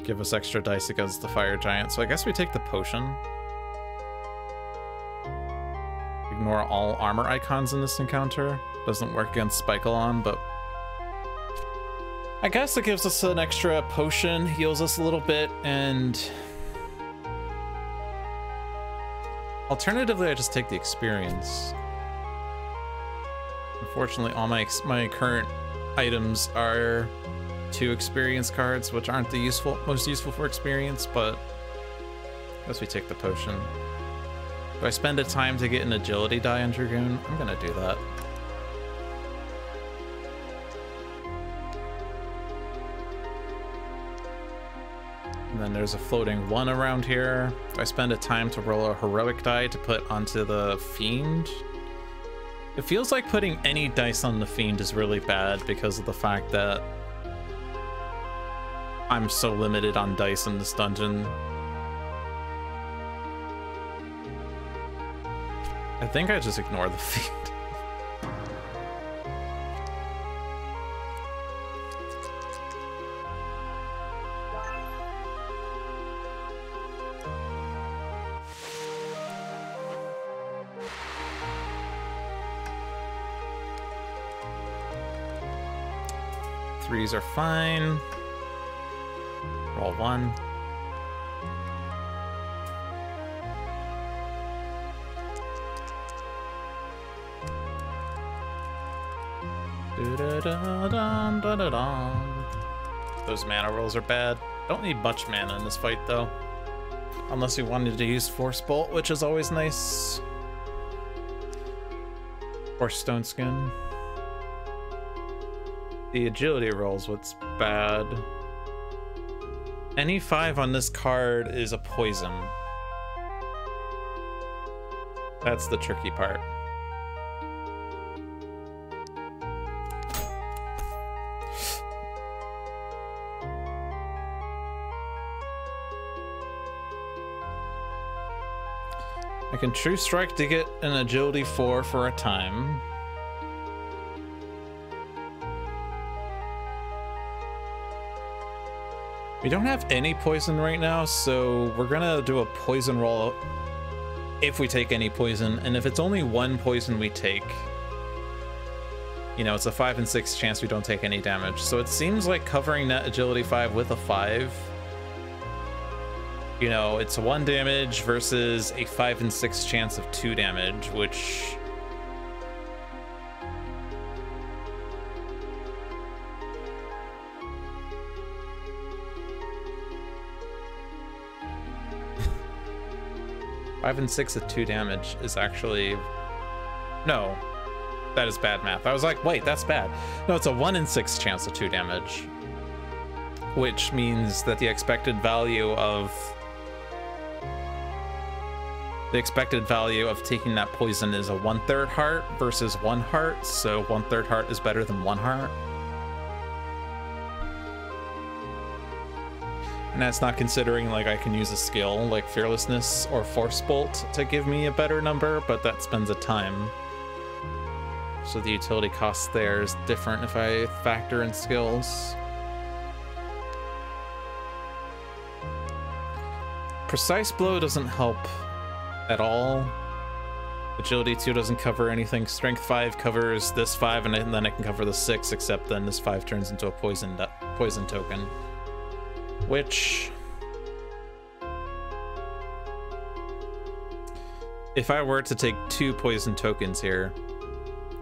give us extra dice against the Fire Giant. So I guess we take the potion. Ignore all armor icons in this encounter. Doesn't work against Spikealon, but I guess it gives us an extra potion, heals us a little bit, and alternatively I just take the experience. Unfortunately, all my current items are 2 experience cards, which aren't the most useful for experience, but I guess we take the potion. Do I spend a time to get an agility die on Dragoon? I'm gonna do that. And then there's a floating 1 around here. Do I spend a time to roll a heroic die to put onto the Fiend? It feels like putting any dice on the Fiend is really bad because of the fact that I'm so limited on dice in this dungeon. I think I just ignore the Fiend. Threes are fine. Roll 1. Those mana rolls are bad. Don't need much mana in this fight though. Unless we wanted to use Force Bolt, which is always nice. Or Stone Skin. The agility rolls what's bad. Any 5 on this card is a poison. That's the tricky part. I can True Strike to get an agility 4 for a time. We don't have any poison right now, so we're gonna do a poison roll if we take any poison, and if it's only 1 poison we take, you know, it's a 5 and 6 chance we don't take any damage. So it seems like covering net agility 5 with a 5, you know, it's 1 damage versus a 5 and 6 chance of 2 damage, which... Five and 6 of 2 damage is actually... No, that is bad math. I was like, wait, that's bad. No, it's a 1 in 6 chance of 2 damage, which means that the expected value of taking that poison is a 1/3 heart versus 1 heart. So 1/3 heart is better than 1 heart. And that's not considering, like, I can use a skill like Fearlessness or Force Bolt to give me a better number, but that spends a time. So the utility cost there is different if I factor in skills. Precise Blow doesn't help at all. Agility 2 doesn't cover anything. Strength 5 covers this 5, and then it can cover the 6, except then this 5 turns into a poison token. Which, if I were to take 2 poison tokens here,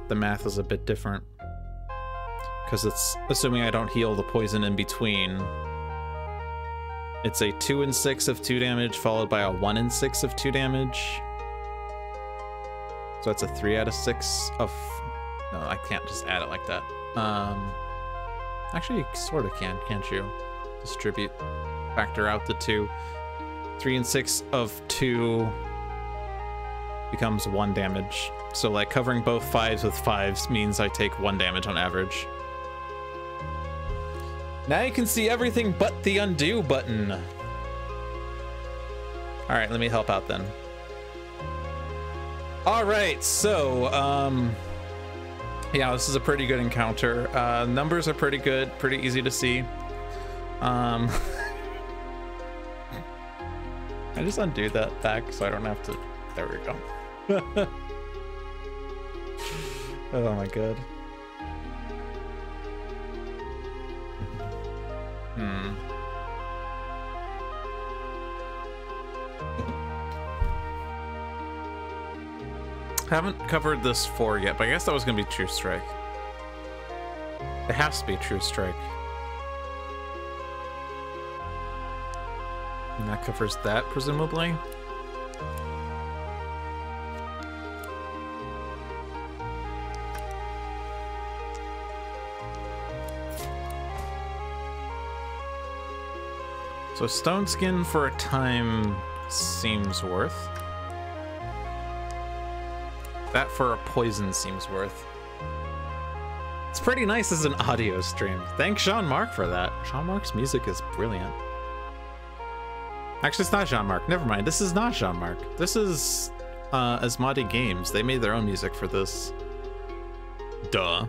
the math is a bit different, because it's assuming I don't heal the poison in between. It's a 2 and 6 of 2 damage followed by a 1 and 6 of 2 damage. So that's a 3 out of 6 of... No, I can't just add it like that. Actually, you sort of can, can't you? Distribute, factor out the 2. 3 and 6 of 2 becomes 1 damage. So like covering both 5s with 5s means I take 1 damage on average. Now you can see everything but the undo button. All right, let me help out then. All right, so yeah, this is a pretty good encounter. Numbers are pretty good, pretty easy to see. I just undo that back so I don't have to. There we go. Oh my god. Haven't covered this 4 yet, but I guess that was gonna be True Strike. It has to be True Strike. And that covers that, presumably. So Stone Skin for a time seems worth. That for a poison seems worth. It's pretty nice as an audio stream. Thanks Jean-Marc for that. Jean-Marc's music is brilliant. Actually, it's not Jean-Marc. Never mind. This is not Jean-Marc. This is Asmodee Games. They made their own music for this. Duh.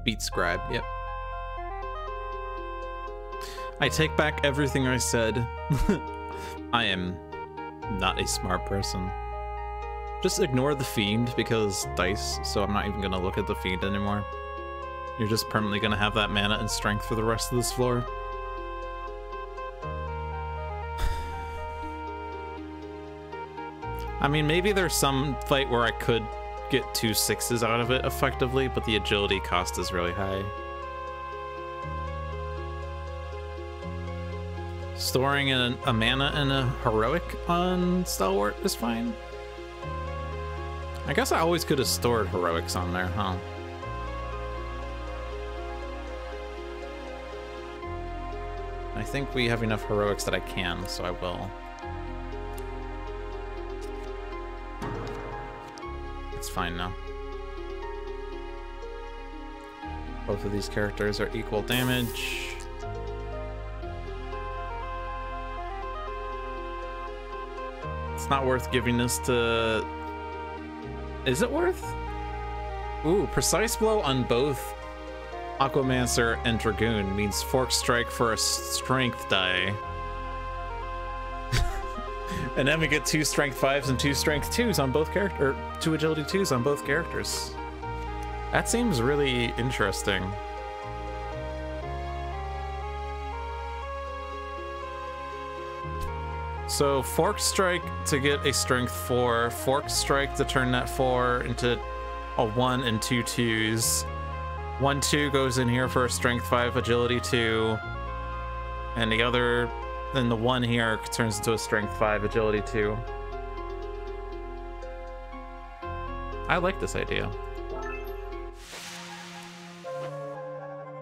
Beat Scribe. Yep. I take back everything I said. I am not a smart person. Just ignore the Fiend because dice, so I'm not even gonna look at the Fiend anymore. You're just permanently gonna have that mana and strength for the rest of this floor. I mean, maybe there's some fight where I could get 2 6s out of it effectively, but the agility cost is really high. Storing a mana and a heroic on Stalwart is fine. I guess I always could have stored heroics on there, huh? I think we have enough heroics that I can, so I will. It's fine now. Both of these characters are equal damage. It's not worth giving this to... Is it worth? Ooh, Precise Blow on both Aquamancer and Dragoon means Fork Strike for a strength die. And then we get 2 strength 5s and 2 strength 2s on both characters, or 2 agility 2s on both characters. That seems really interesting. So Fork Strike to get a strength 4, Fork Strike to turn that 4 into a 1 and 2 2s. 1 2 goes in here for a strength 5 agility 2, and the other, then the 1 here turns into a strength 5 agility 2. I like this idea.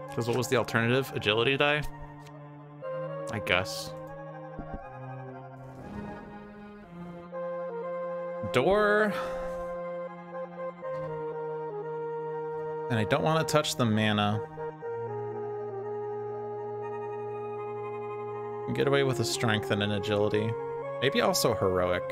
Because what was the alternative? Agility die? I guess. Door. And I don't want to touch the mana. Get away with a strength and an agility. Maybe also heroic.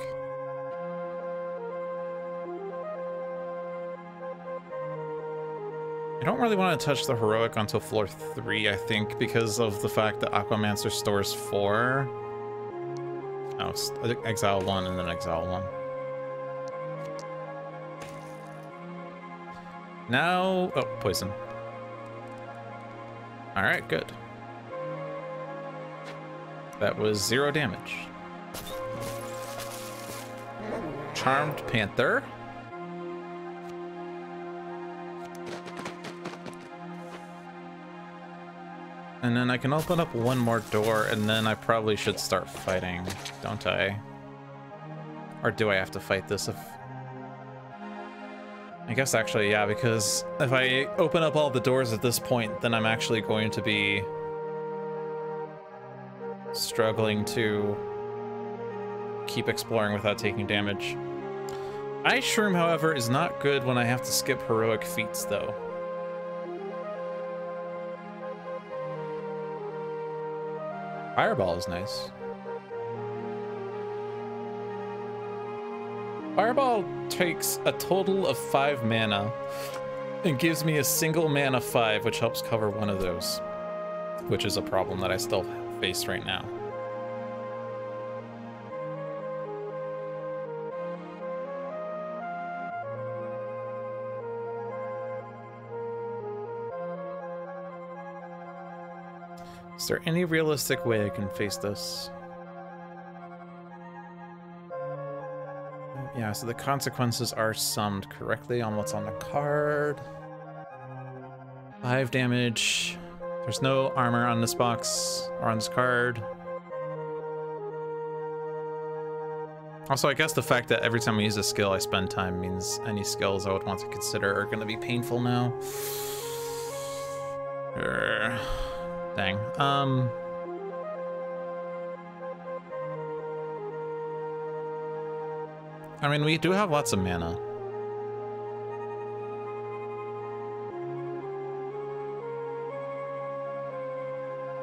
I don't really want to touch the heroic until floor 3, I think, because of the fact that Aquamancer stores 4. Oh, exile 1 and then exile 1. Now, oh, poison. All right, good. That was 0 damage. Charmed Panther. And then I can open up one more door, and then I probably should start fighting, don't I? Or do I have to fight this if... I guess actually, yeah, because if I open up all the doors at this point, then I'm actually going to be struggling to keep exploring without taking damage. Ice Shroom, however, is not good when I have to skip heroic feats, though. Fireball is nice. Fireball takes a total of 5 mana and gives me a single mana 5, which helps cover one of those, which is a problem that I still face right now. Is there any realistic way I can face this? Yeah, so the consequences are summed correctly on what's on the card. 5 damage. There's no armor on this box or on this card. Also, I guess the fact that every time I use a skill I spend time means any skills I would want to consider are going to be painful now. Dang. I mean, we do have lots of mana.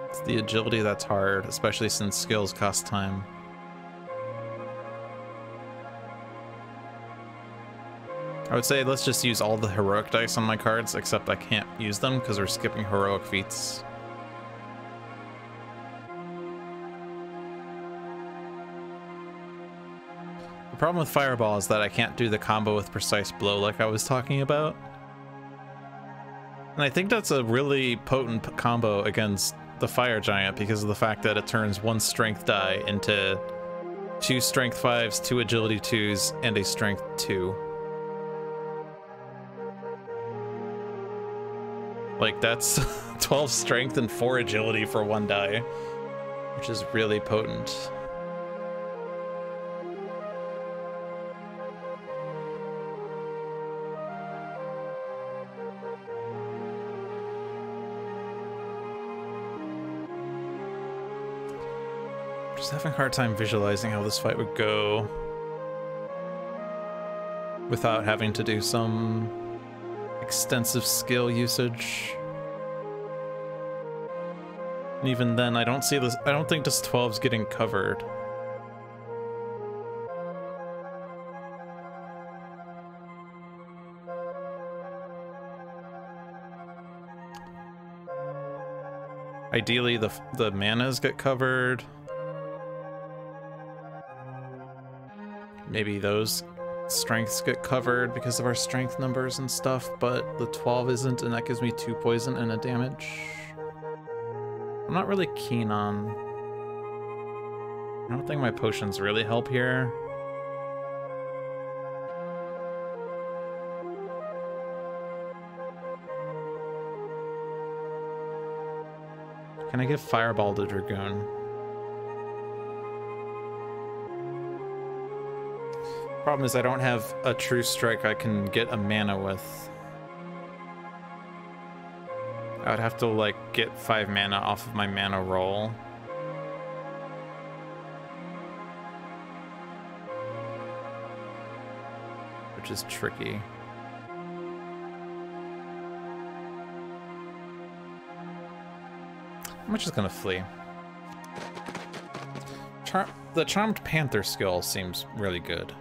It's the agility that's hard, especially since skills cost time. I would say let's just use all the heroic dice on my cards, except I can't use them because we're skipping heroic feats. The problem with Fireball is that I can't do the combo with Precise Blow like I was talking about. And I think that's a really potent combo against the Fire Giant because of the fact that it turns 1 strength die into 2 strength 5s, 2 agility 2s, and a strength 2. Like, that's 12 strength and 4 agility for 1 die, which is really potent. Just having a hard time visualizing how this fight would go without having to do some extensive skill usage. And even then, I don't see this. I don't think this 12's getting covered. Ideally, the manas get covered. maybe those strengths get covered because of our strength numbers and stuff, but the 12 isn't, and that gives me 2 poison and a damage. I'm not really keen on... I don't think my potions really help here. Can I give Fireball to Dragoon? Problem is I don't have a True Strike I can get a mana with. I would have to, like, get 5 mana off of my mana roll. Which is tricky. I'm just gonna flee. The Charmed Panther skill seems really good.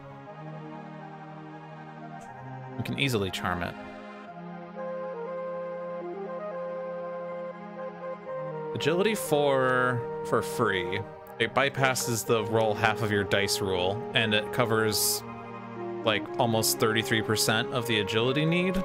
We can easily charm it. Agility 4 for free. It bypasses the roll half of your dice rule, and it covers like almost 33% of the agility need.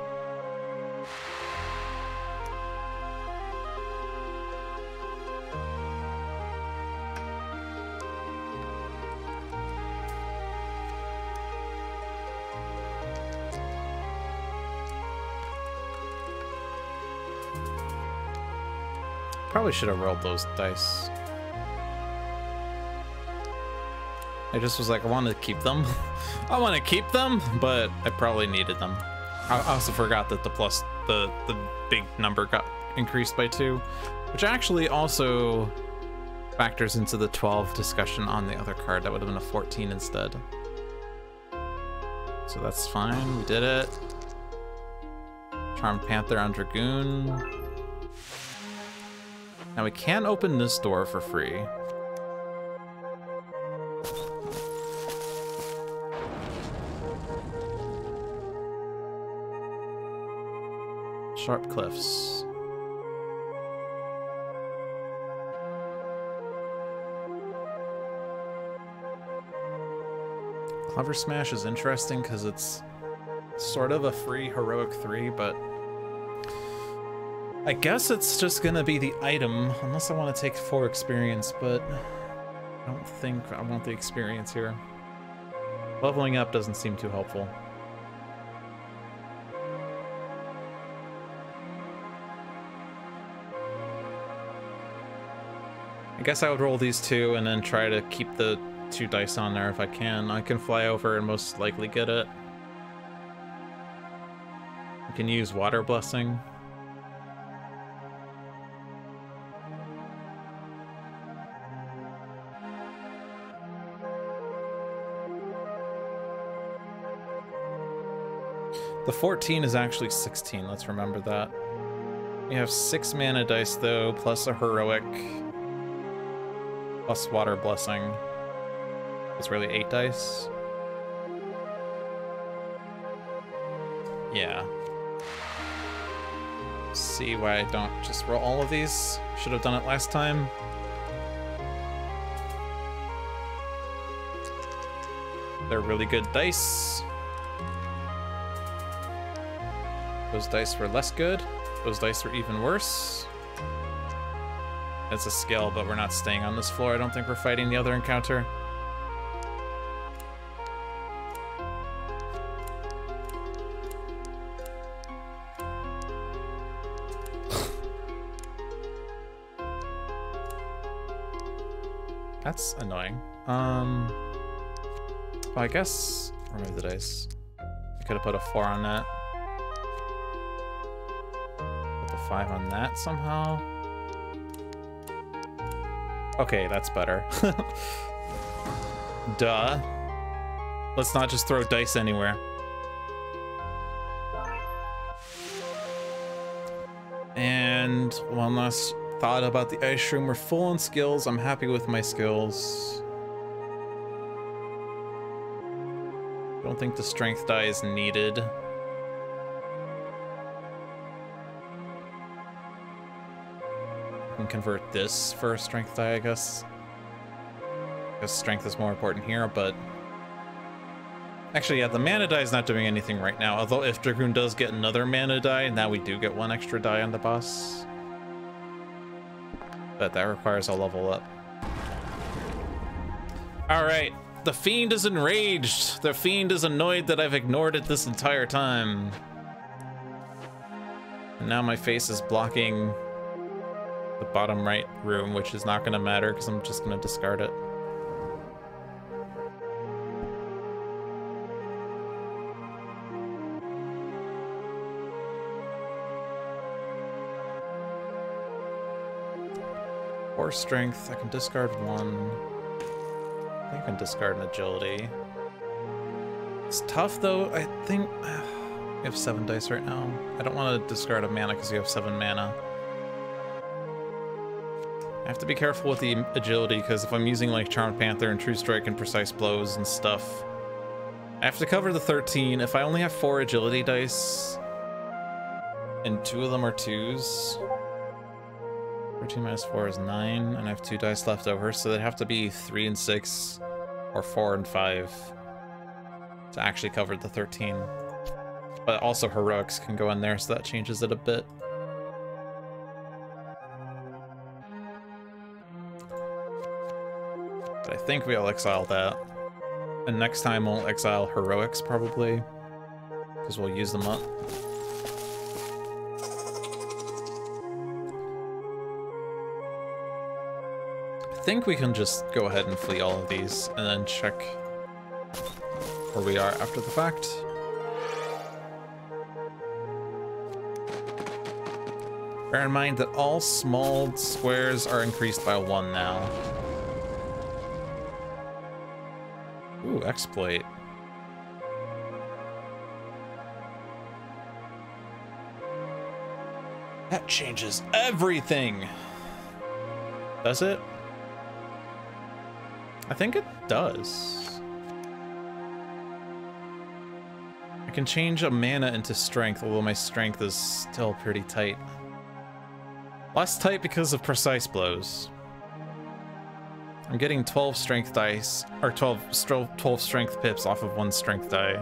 Probably should have rolled those dice. I just was like, I want to keep them. I want to keep them, but I probably needed them. I also forgot that the big number got increased by 2, which actually also factors into the 12 discussion on the other card. That would have been a 14 instead. So that's fine, we did it. Charmed Panther on Dragoon. Now we can open this door for free. Sharp Cliffs. Clever Smash is interesting because it's sort of a free heroic 3, but I guess it's just gonna be the item, unless I want to take 4 experience, but I don't think I want the experience here. Leveling up doesn't seem too helpful. I guess I would roll these 2 and then try to keep the 2 dice on there if I can. I can fly over and most likely get it. I can use Water Blessing. The 14 is actually 16, let's remember that. We have 6 mana dice though, plus a heroic, plus Water Blessing. It's really 8 dice. Yeah. See why I don't just roll all of these. Should have done it last time. They're really good dice. Those dice were less good. Those dice were even worse. It's a skill, but we're not staying on this floor. I don't think we're fighting the other encounter. That's annoying. Well, I guess remove the dice. I could have put a 4 on that. 5 on that somehow. Okay, that's better. Duh. Let's not just throw dice anywhere. And one last thought about the ice room. We're full on skills. I'm happy with my skills. Don't think the strength die is needed. Convert this for a strength die, I guess. Because strength is more important here, but Actually, yeah, the mana die is not doing anything right now. Although if Dragoon does get another mana die, now we do get one extra die on the boss. But that requires a level up. Alright, the Fiend is enraged. The Fiend is annoyed that I've ignored it this entire time. And now my face is blocking the bottom right room, which is not gonna matter because I'm just gonna discard it. Or strength, I can discard one. I think I can discard an agility. It's tough though, I think. You have 7 dice right now. I don't want to discard a mana because you have 7 mana. I have to be careful with the agility because if I'm using like Charmed Panther and True Strike and Precise Blows and stuff, I have to cover the 13. If I only have 4 agility dice and 2 of them are 2s, 13 minus 4 is 9, and I have 2 dice left over, so they'd have to be 3 and 6 or 4 and 5 to actually cover the 13. But also heroics can go in there, so that changes it a bit. But I think we'll exile that. And next time we'll exile heroics, probably. Because we'll use them up. I think we can just go ahead and flee all of these, and then check where we are after the fact. Bear in mind that all small squares are increased by 1 now. Ooh, exploit. That changes everything! Does it? I think it does. I can change a mana into strength, although my strength is still pretty tight. Less tight because of Precise Blows. I'm getting 12 strength dice, or 12 strength pips off of 1 strength die.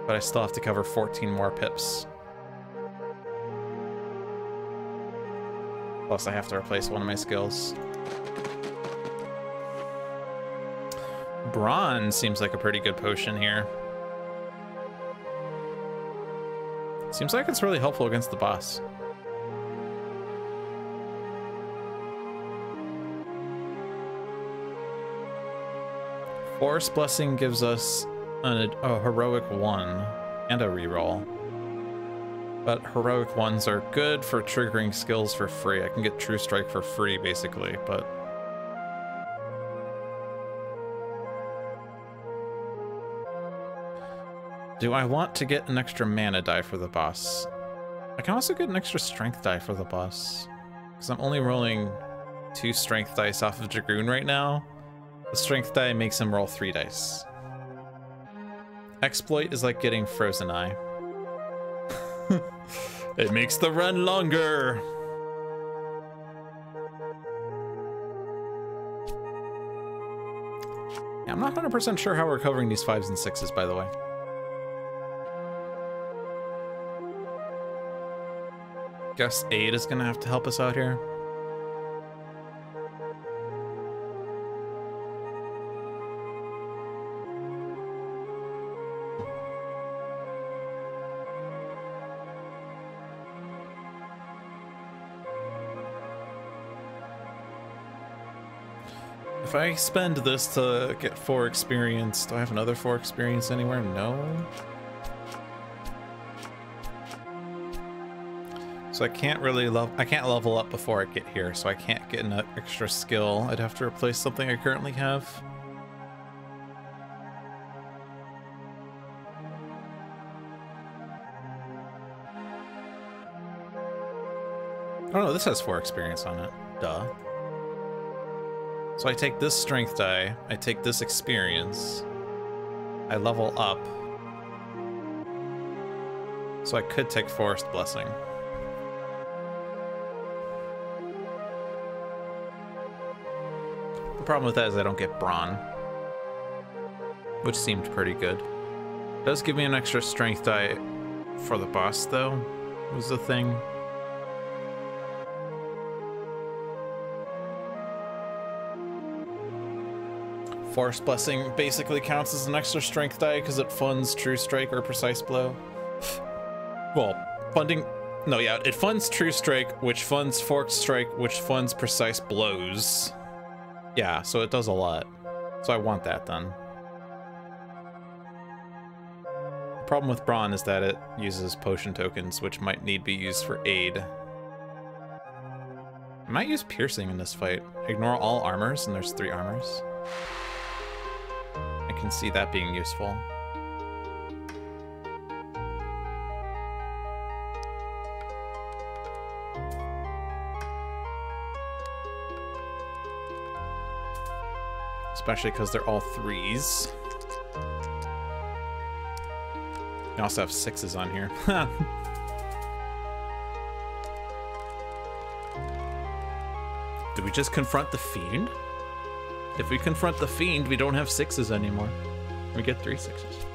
But I still have to cover 14 more pips. Plus I have to replace one of my skills. Bronze seems like a pretty good potion here. Seems like it's really helpful against the boss. Force Blessing gives us a heroic 1 and a reroll. But heroic 1s are good for triggering skills for free. I can get True Strike for free, basically, but... Do I want to get an extra mana die for the boss? I can also get an extra strength die for the boss. Because I'm only rolling 2 strength dice off of Dragoon right now. The strength die makes him roll 3 dice. Exploit is like getting Frozen Eye. It makes the run longer! Yeah, I'm not 100% sure how we're covering these 5s and 6s, by the way. Guess Aid is gonna have to help us out here. If I spend this to get 4 experience, do I have another 4 experience anywhere? No. So I can't really level up before I get here, so I can't get an extra skill. I'd have to replace something I currently have. Oh no, this has 4 experience on it. Duh. So I take this strength die, I take this experience, I level up. So I could take Forest Blessing. The problem with that is I don't get Brawn. which seemed pretty good. Does give me an extra strength die for the boss, though, was the thing. Force Blessing basically counts as an extra strength die because it funds True Strike or Precise Blow. Well, funding... No, yeah, it funds True Strike, which funds Forked Strike, which funds Precise Blows. Yeah, so it does a lot. So I want that done. The problem with Brawn is that it uses potion tokens, which might need to be used for aid. I might use Piercing in this fight. Ignore all armors, and there's 3 armors. I can see that being useful. Especially because they're all 3s. You also have 6s on here. Did we just confront the Fiend? If we confront the Fiend, we don't have 6s anymore. We get 3 6s.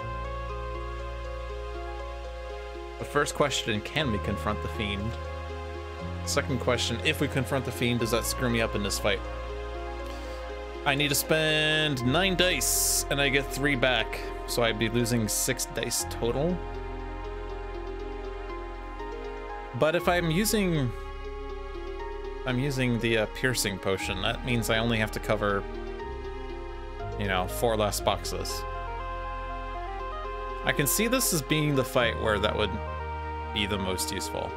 The first question, can we confront the Fiend? Second question, if we confront the Fiend, does that screw me up in this fight? I need to spend 9 dice, and I get 3 back, so I'd be losing 6 dice total. But if I'm using the piercing potion, that means I only have to cover, you know, 4 less boxes. I can see this as being the fight where that would be the most useful.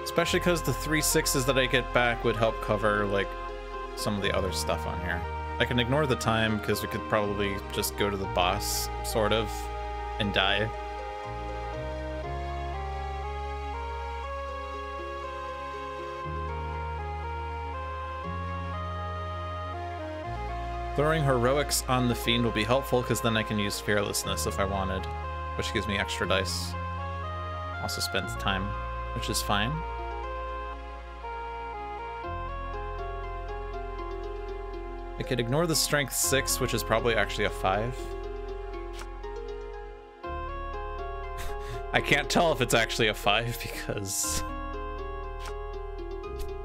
Especially because the 3 6s that I get back would help cover, like, some of the other stuff on here. I can ignore the time, because we could probably just go to the boss, sort of, and die. Throwing Heroics on the Fiend will be helpful, because then I can use Fearlessness if I wanted, which gives me extra dice. Also spends time, which is fine. I could ignore the Strength 6, which is probably actually a 5. I can't tell if it's actually a 5 because...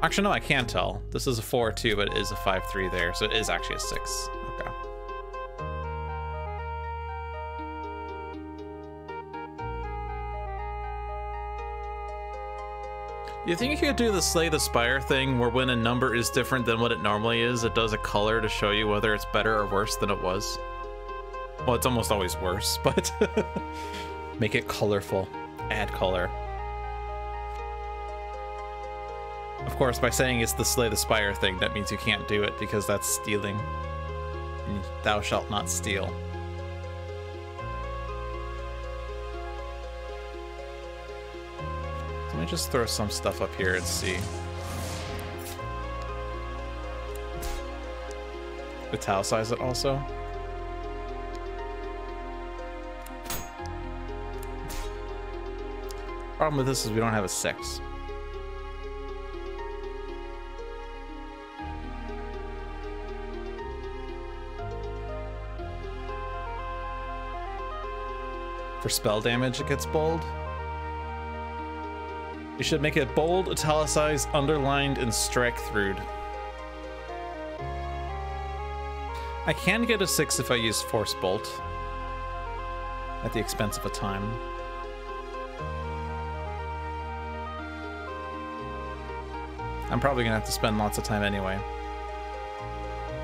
Actually, no, I can tell. This is a 4-2, but it is a 5-3 there, so it is actually a 6. Okay. You think you could do the Slay the Spire thing, where when a number is different than what it normally is, it does a color to show you whether it's better or worse than it was? Well, it's almost always worse, but make it colorful. Add color. Of course, by saying it's the Slay the Spire thing, that means you can't do it because that's stealing. And thou shalt not steal. Let me just throw some stuff up here and see. Italicize it also. Problem with this is we don't have a 6. For spell damage, it gets bold. You should make it bold, italicized, underlined, and strike-through'd. I can get a 6 if I use Force Bolt. At the expense of a time. I'm probably gonna have to spend lots of time anyway.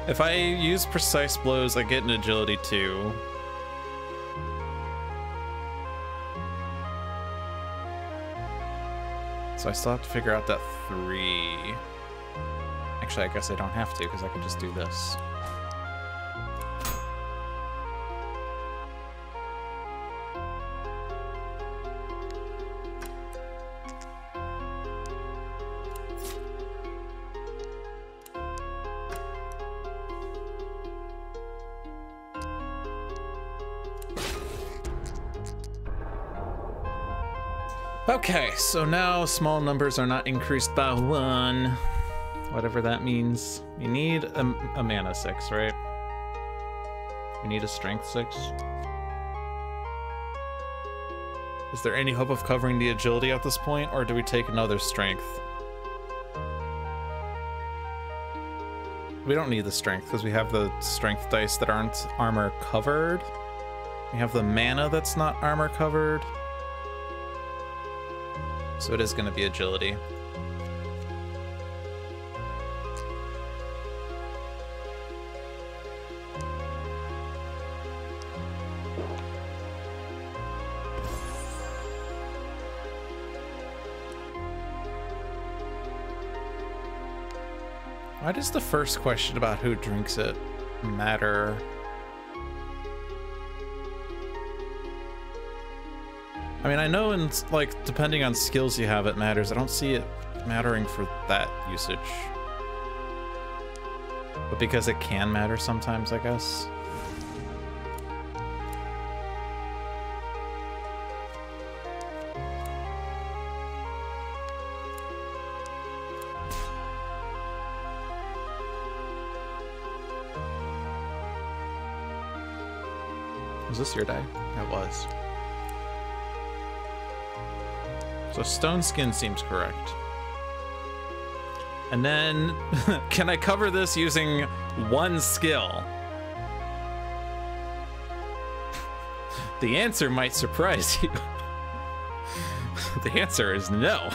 If I use Precise Blows, I get an Agility 2. So I still have to figure out that 3. Actually, I guess I don't have to, because I can just do this. Okay, so now small numbers are not increased by 1. Whatever that means. We need a mana 6, right? We need a strength 6. Is there any hope of covering the agility at this point, or do we take another strength? We don't need the strength because we have the strength dice that aren't armor covered. We have the mana that's not armor covered. So it is going to be agility. Why does the first question about who drinks it matter? I mean, I know in, like, depending on skills you have, it matters. I don't see it mattering for that usage. But because it can matter sometimes, I guess. Was this your day? It was. So stone skin seems correct. And then, can I cover this using one skill? The answer might surprise you. The answer is no.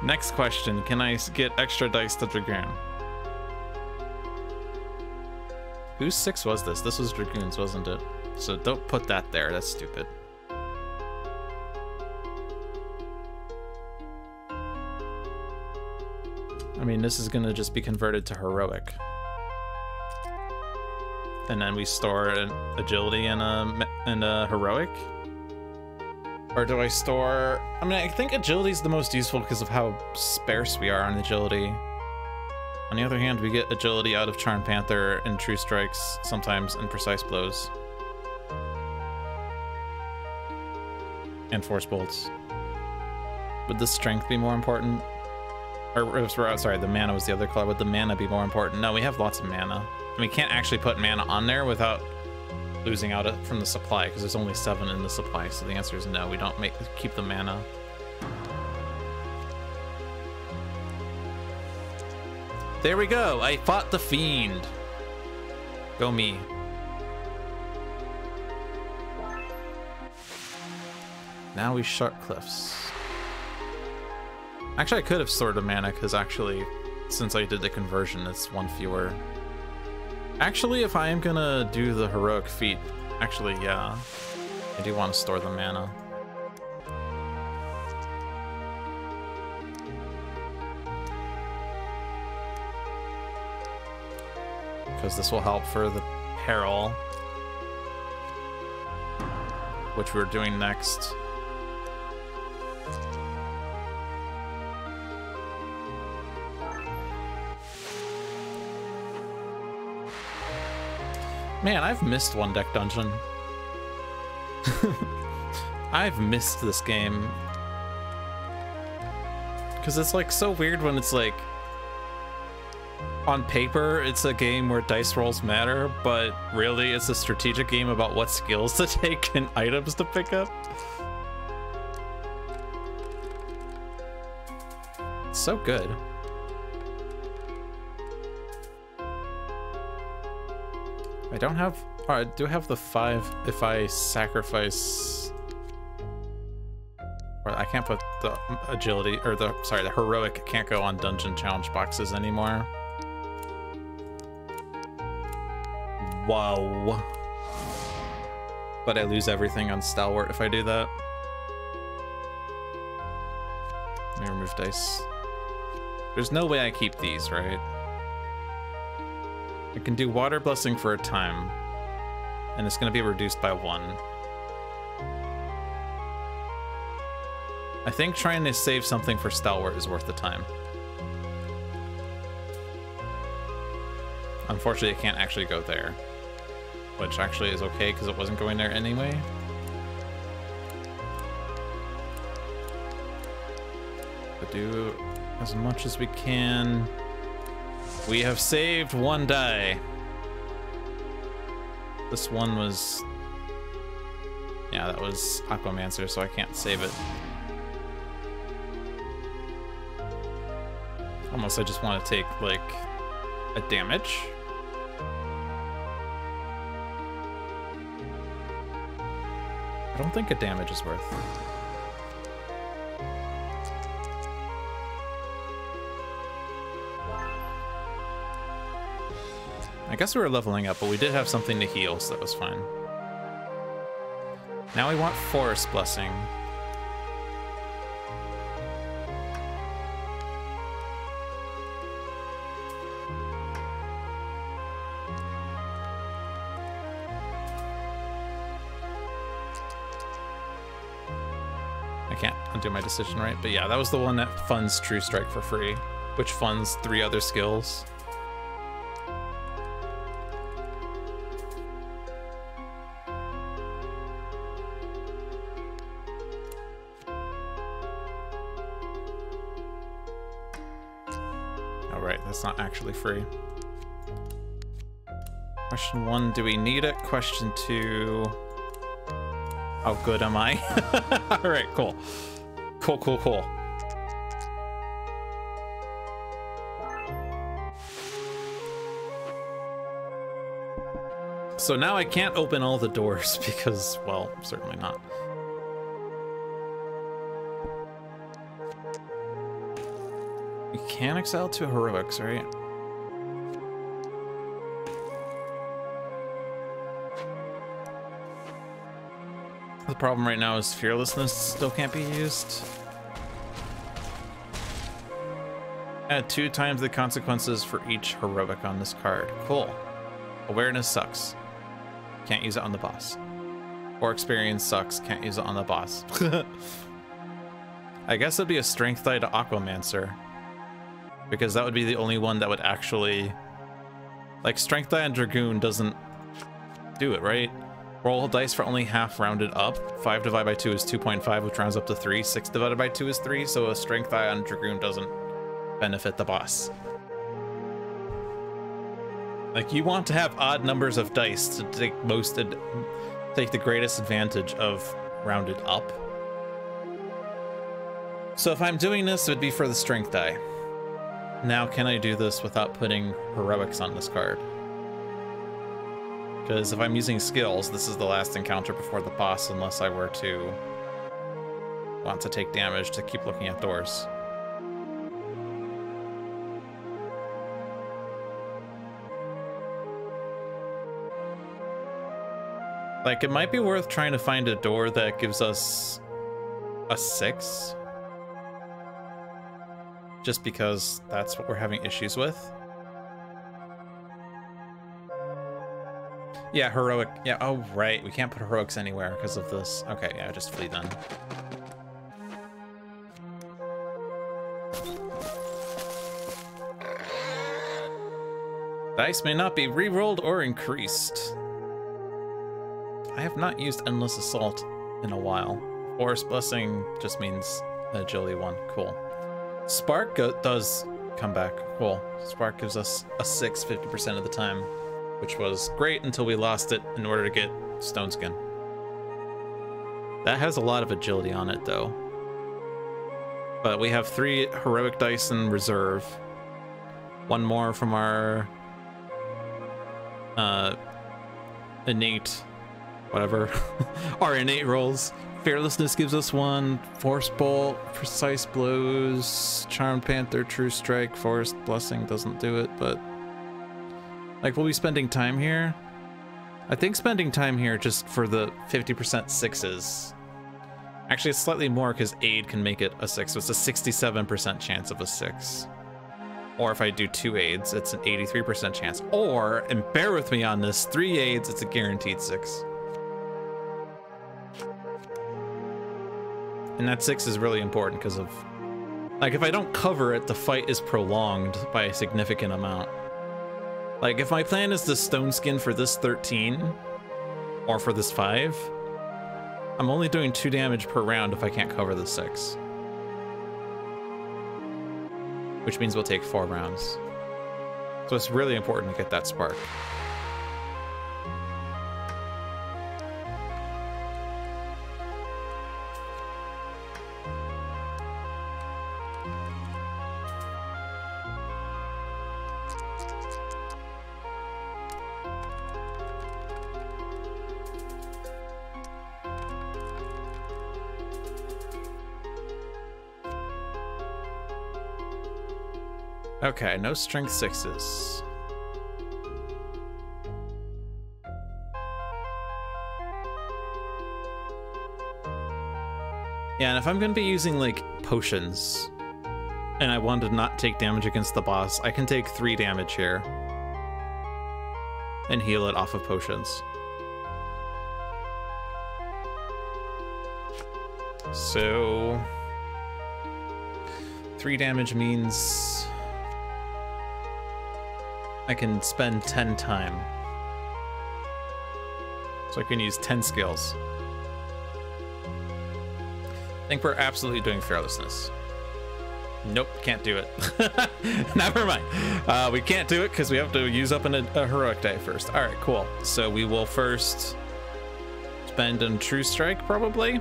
Next question, can I get extra dice to Dragoon? Whose 6 was this? This was Dragoon's, wasn't it? So don't put that there, that's stupid. I mean, this is gonna just be converted to heroic. And then we store an agility and a heroic? Or do I store... I mean, I think agility is the most useful because of how sparse we are on agility. On the other hand, we get agility out of Charmed Panther and True Strikes, sometimes, and Precise Blows. And Force Bolts. Would the strength be more important? Or, sorry, the mana was the other color. Would the mana be more important? No, we have lots of mana. And we can't actually put mana on there without losing out from the supply, because there's only 7 in the supply, so the answer is no, we don't keep the mana. There we go, I fought the fiend. Go me. Now we Sharp Cliffs. Actually, I could have stored a mana, because actually, since I did the conversion, it's 1 fewer. Actually, if I am gonna do the heroic feat, actually, yeah, I do want to store the mana. Because this will help for the peril, which we're doing next. Man, I've missed one deck dungeon. I've missed this game. Because it's like so weird when it's like, on paper, it's a game where dice rolls matter, but really it's a strategic game about what skills to take and items to pick up. It's so good. I don't have... Oh, I do have the 5 if I sacrifice... Or I can't put the agility, or the... Sorry, the heroic can't go on dungeon challenge boxes anymore. Whoa. But I lose everything on Stalwart if I do that. Let me remove dice. There's no way I keep these, right? I can do Water Blessing for a time, and it's going to be reduced by 1. I think trying to save something for Stalwart is worth the time. Unfortunately, it can't actually go there, which actually is okay because it wasn't going there anyway. do as much as we can. We have saved one die. This one was... yeah, that was Aquamancer, so I can't save it. Almost I just want to take, like, a damage. I don't think a damage is worth. I guess we were leveling up, but we did have something to heal, so that was fine. Now we want Forest Blessing. I can't undo my decision, right? But yeah, that was the one that funds True Strike for free, which funds 3 other skills. That's not actually free. Question 1, do we need it? Question 2, how good am I? All right, cool. Cool. So now I can't open all the doors because, well, certainly not. We can excel to heroics, right? The problem right now is fearlessness still can't be used. Add 2 times the consequences for each heroic on this card. Cool. Awareness sucks. Can't use it on the boss. Or experience sucks. Can't use it on the boss. I guess it'd be a strength die to Aquamancer, because that would be the only one that would actually, like, strength die on Dragoon doesn't do it, right? Roll dice for only half rounded up. 5 divided by 2 is 2.5, which rounds up to 3. 6 divided by 2 is 3, so a strength die on Dragoon doesn't benefit the boss. Like, you want to have odd numbers of dice to take the greatest advantage of rounded up. So if I'm doing this, it would be for the strength die. Now, can I do this without putting heroics on this card? Because if I'm using skills, this is the last encounter before the boss, unless I were to want to take damage to keep looking at doors. Like, it might be worth trying to find a door that gives us a 6. Just because that's what we're having issues with. Yeah, heroic. Yeah, oh, right. We can't put heroics anywhere because of this. Okay, yeah, just flee then. Dice may not be re-rolled or increased. I have not used Endless Assault in a while. Forest Blessing just means agility 1. Cool. Spark does come back. Cool. Spark gives us a 6 50% of the time, which was great until we lost it in order to get Stone Skin. That has a lot of agility on it, though. But we have 3 heroic dice in reserve. 1 more from our innate, whatever, our innate rolls. Fearlessness gives us 1, Force Bolt, Precise Blows, Charmed Panther, True Strike, Forest Blessing doesn't do it, but like, we'll be spending time here. I think spending time here just for the 50% 6s. Actually, it's slightly more because aid can make it a 6, so it's a 67% chance of a 6. Or if I do 2 aids, it's an 83% chance. Or, and bear with me on this, 3 aids, it's a guaranteed 6. And that 6 is really important because of, like, if I don't cover it, the fight is prolonged by a significant amount. Like, if my plan is to Stone Skin for this 13, or for this 5, I'm only doing 2 damage per round if I can't cover the 6. which means we'll take 4 rounds. So it's really important to get that spark. Okay, no strength 6s. Yeah, and if I'm going to be using, like, potions, and I want to not take damage against the boss, I can take 3 damage here and heal it off of potions. So 3 damage means I can spend 10 time. So I can use 10 skills. I think we're absolutely doing fearlessness. Nope, can't do it. Never mind. We can't do it because we have to use up a heroic die first. All right, cool. So we will first spend on True Strike, probably.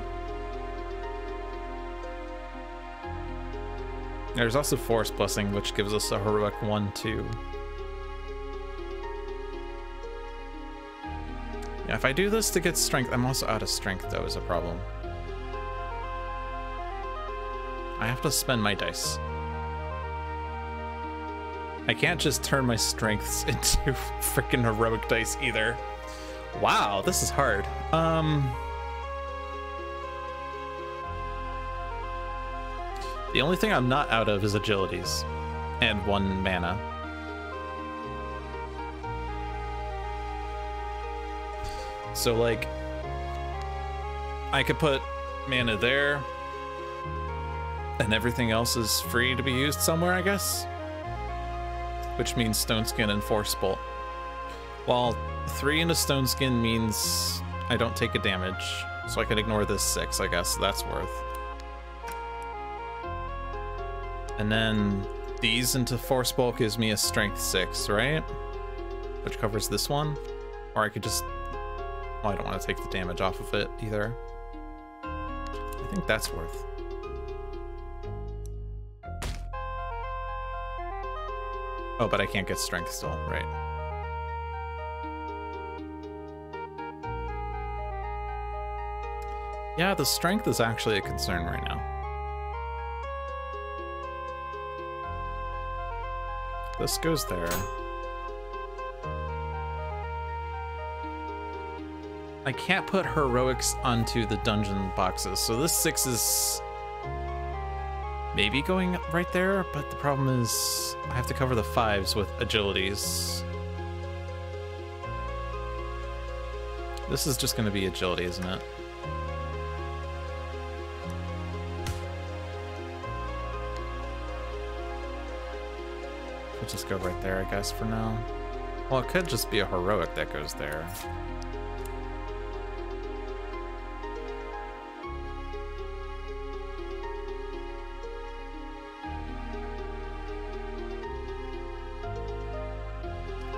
There's also Force Blessing, which gives us a heroic 1/2. Yeah, if I do this to get strength, I'm also out of strength, though, is a problem. I have to spend my dice. I can't just turn my strengths into freaking heroic dice either. Wow, this is hard. The only thing I'm not out of is agilities and 1 mana. So, like, I could put mana there, and everything else is free to be used somewhere, I guess? Which means Stone Skin and Force Bolt. While 3 into Stone Skin means I don't take a damage, so I can ignore this 6, I guess. That's worth. And then these into Force Bolt gives me a Strength 6, right? Which covers this one. Or I could just... Well, I don't want to take the damage off of it either. I think that's worth. Oh, but I can't get strength still, right? Yeah, the strength is actually a concern right now. This goes there. I can't put heroics onto the dungeon boxes, so this 6 is maybe going right there, but the problem is I have to cover the 5s with agilities. This is just going to be agility, isn't it? Could just go right there, I guess, for now. Well, it could just be a heroic that goes there.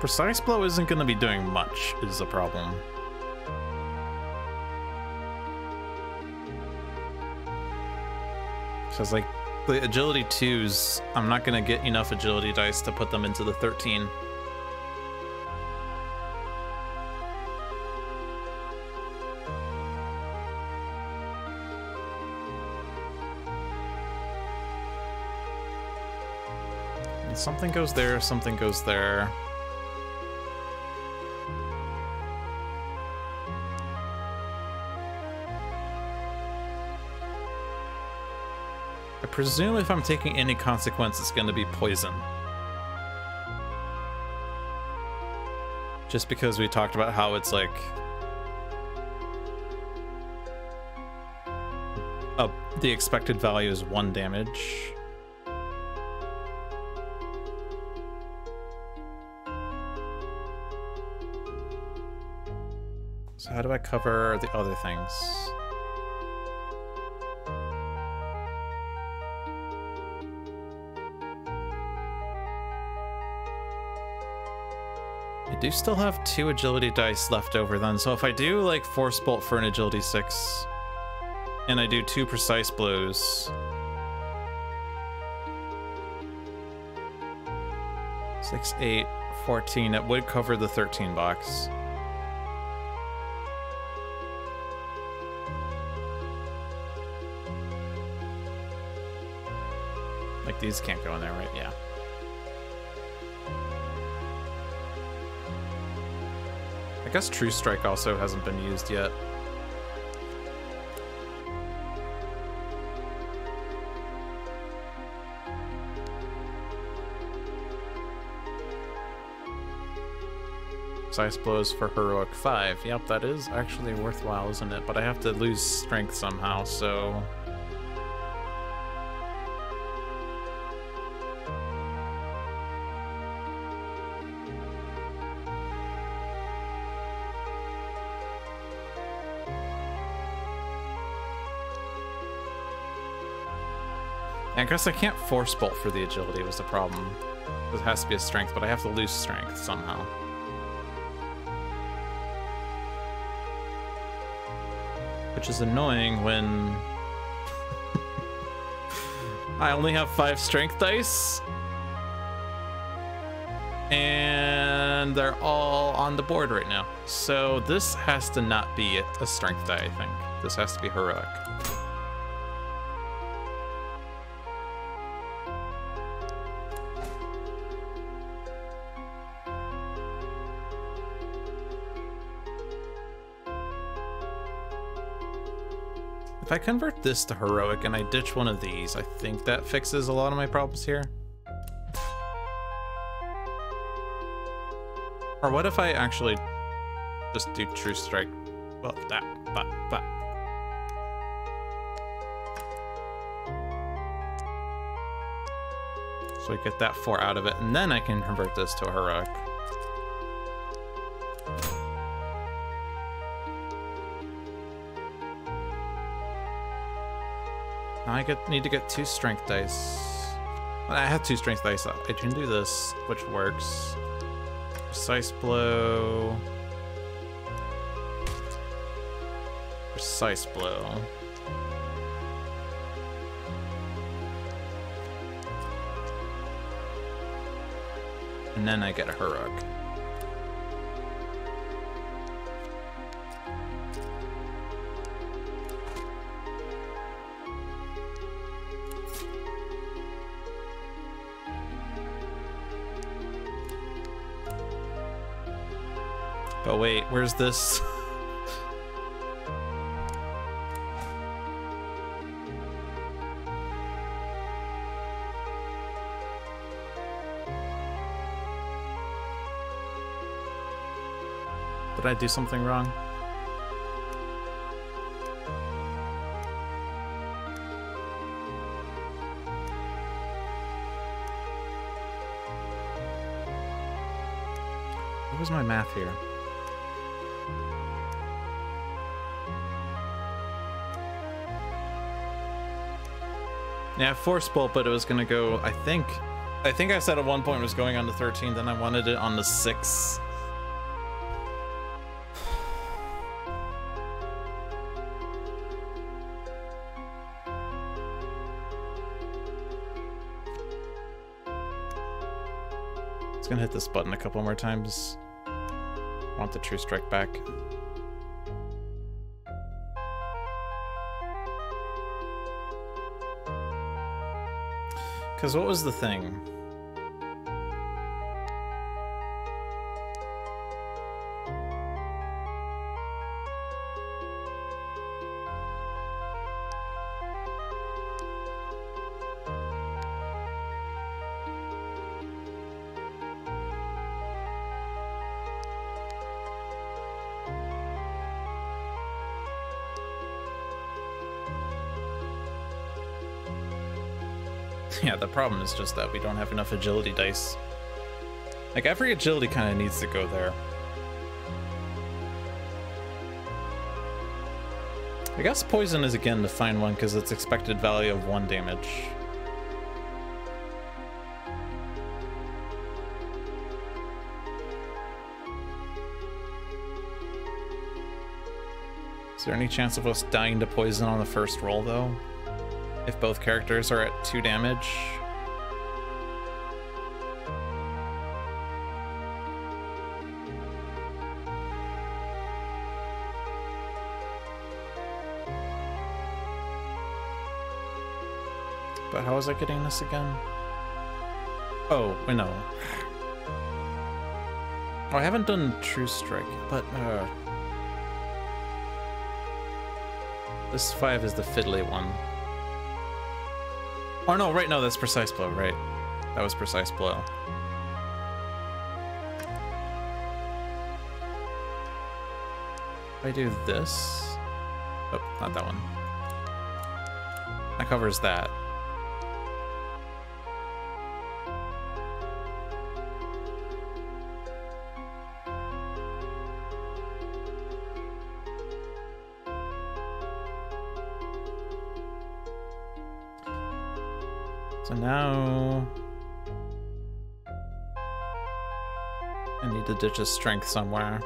Precise Blow isn't going to be doing much, is the problem. So it's like, the agility 2s, I'm not going to get enough agility dice to put them into the 13. And something goes there, something goes there. I presume if I'm taking any consequence, it's going to be poison. Just because we talked about how it's like... the expected value is 1 damage. So how do I cover the other things? I do still have 2 agility dice left over then, so if I do like Force Bolt for an agility 6, and I do 2 precise blows, 6, 8, 14, it would cover the 13 box. Like these can't go in there, right? Yeah. I guess True Strike also hasn't been used yet. Precise blows for heroic 5. Yep, that is actually worthwhile, isn't it? But I have to lose strength somehow, so... I guess I can't Force Bolt for the agility was the problem. It has to be a strength, but I have to lose strength somehow. Which is annoying when I only have 5 strength dice and they're all on the board right now. So this has to not be a strength die, I think. This has to be heroic. If I convert this to heroic and I ditch one of these, I think that fixes a lot of my problems here. Or what if I actually just do True Strike? Well, that. So I get that 4 out of it, and then I can convert this to a heroic. Now I need to get 2 strength dice. Well, I have 2 strength dice. I can do this, which works. Precise blow. Precise blow. And then I get a heroic. But wait, where's this? Did I do something wrong? What was my math here? Yeah, Force Bolt, but it was gonna go, I think I said at one point it was going on to 13, then I wanted it on the 6. It's gonna hit this button a couple more times. Want the True Strike back. Because what was the thing? Yeah, the problem is just that we don't have enough agility dice. Like, every agility kind of needs to go there. I guess poison is again the fine one because it's expected value of 1 damage. Is there any chance of us dying to poison on the first roll, though? If both characters are at 2 damage? But how was I getting this again? Oh, wait, no. Oh, I haven't done True Strike, but this 5 is the fiddly one. Oh no, right, no, that's Precise Blow, right. That was Precise Blow. If I do this... Oh, not that one. That covers that. So now I need to ditch his strength somewhere.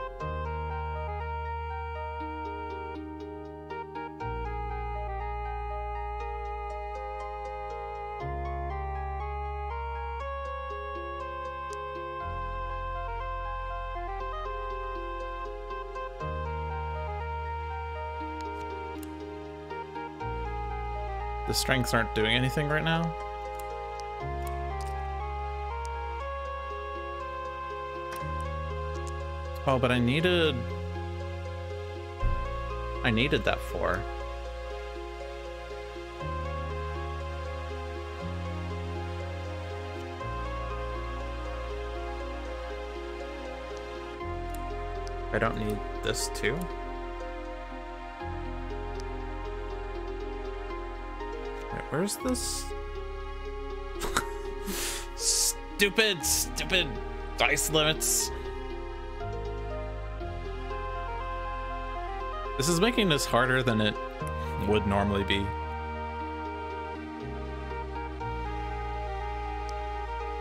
The strengths aren't doing anything right now. Oh, but I needed that 4. I don't need this too. Wait, where's this? Stupid dice limits. This is making this harder than it would normally be.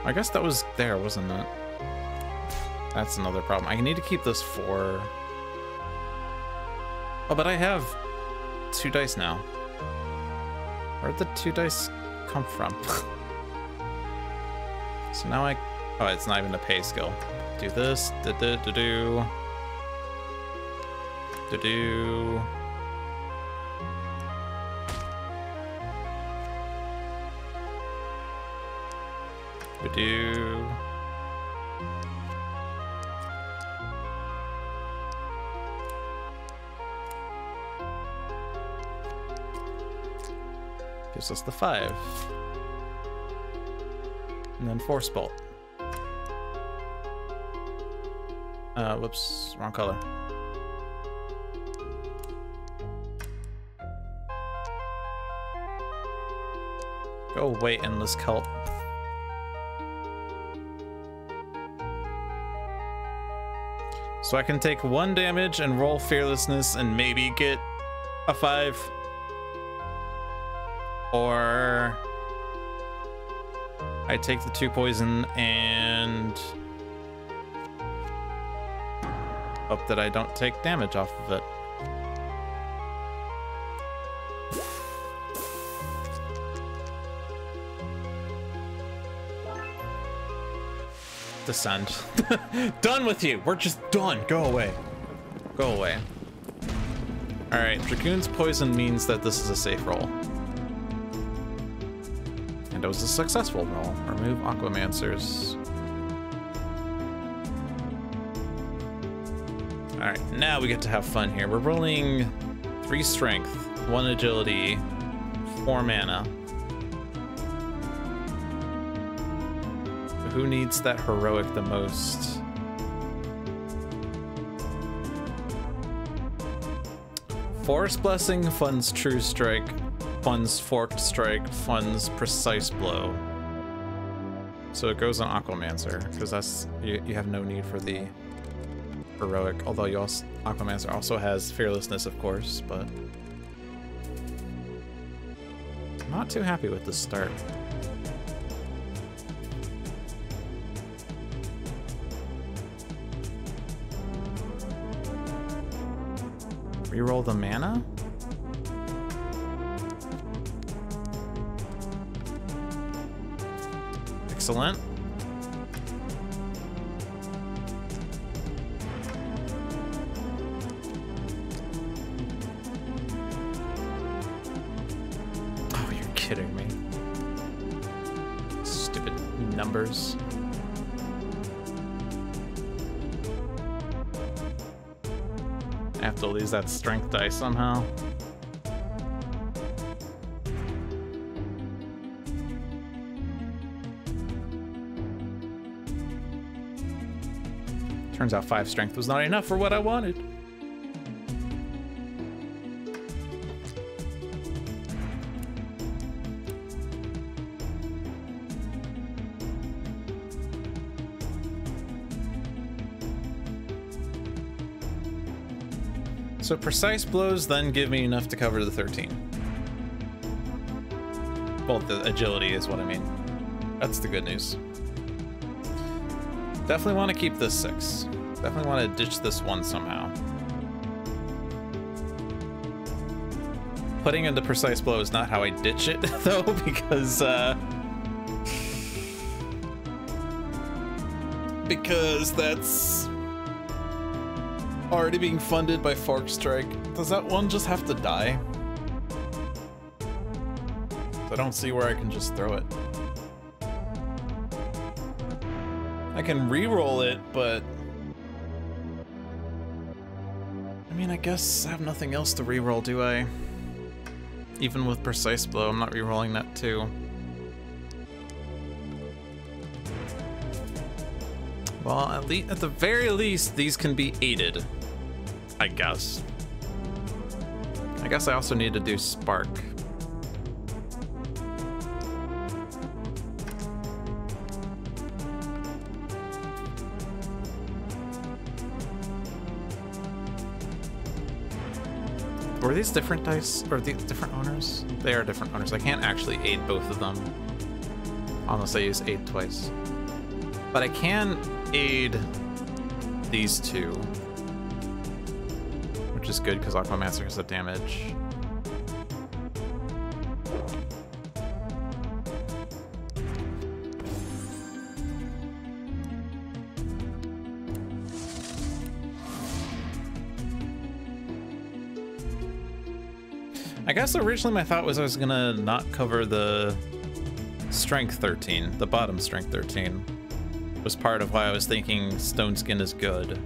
I guess that was there, wasn't it? That's another problem. I need to keep this 4. Oh, but I have 2 dice now. Where'd the 2 dice come from? So now oh, it's not even a pay skill. Do this, do-do-do-do. Do-do. Do-do. Gives us the 5. And then Force Bolt. Whoops, wrong color. Go away, Endless Cult. So I can take 1 damage and roll Fearlessness and maybe get a 5. Or I take the 2 poison and hope that I don't take damage off of it. Descend. Done with you. We're just done. Go away. Go away. All right. Dragoon's poison means that this is a safe roll. And it was a successful roll. Remove Aquamancers. All right. Now we get to have fun here. We're rolling 3 strength, 1 agility, 4 mana. Who needs that heroic the most? Forest Blessing funds True Strike, funds Forked Strike, funds Precise Blow. So it goes on Aquamancer, because that's you have no need for the heroic, although you also, Aquamancer also has Fearlessness, of course, but I'm not too happy with this start. Reroll the mana? Excellent. Oh, you're kidding me. Stupid numbers. I have to lose that strength die somehow. Turns out 5 strength was not enough for what I wanted. So precise blows then give me enough to cover the 13. Well, the agility is what I mean. That's the good news. Definitely want to keep this 6. Definitely want to ditch this 1 somehow. Putting into precise blow is not how I ditch it, though, because that's already being funded by Fork Strike. Does that one just have to die? I don't see where I can just throw it. I can re-roll it, but I mean, I guess I have nothing else to re-roll, do I? Even with precise blow, I'm not re-rolling that too. Well, at the very least, these can be aided, I guess. I guess I also need to do Spark. Were these different dice, or the different owners? They are different owners. I can't actually aid both of them unless I use aid twice. But I can aid these 2, which is good because Aquamancer has a damage. I guess originally my thought was I was gonna not cover the strength 13, the bottom strength 13. Was part of why I was thinking Stone Skin is good.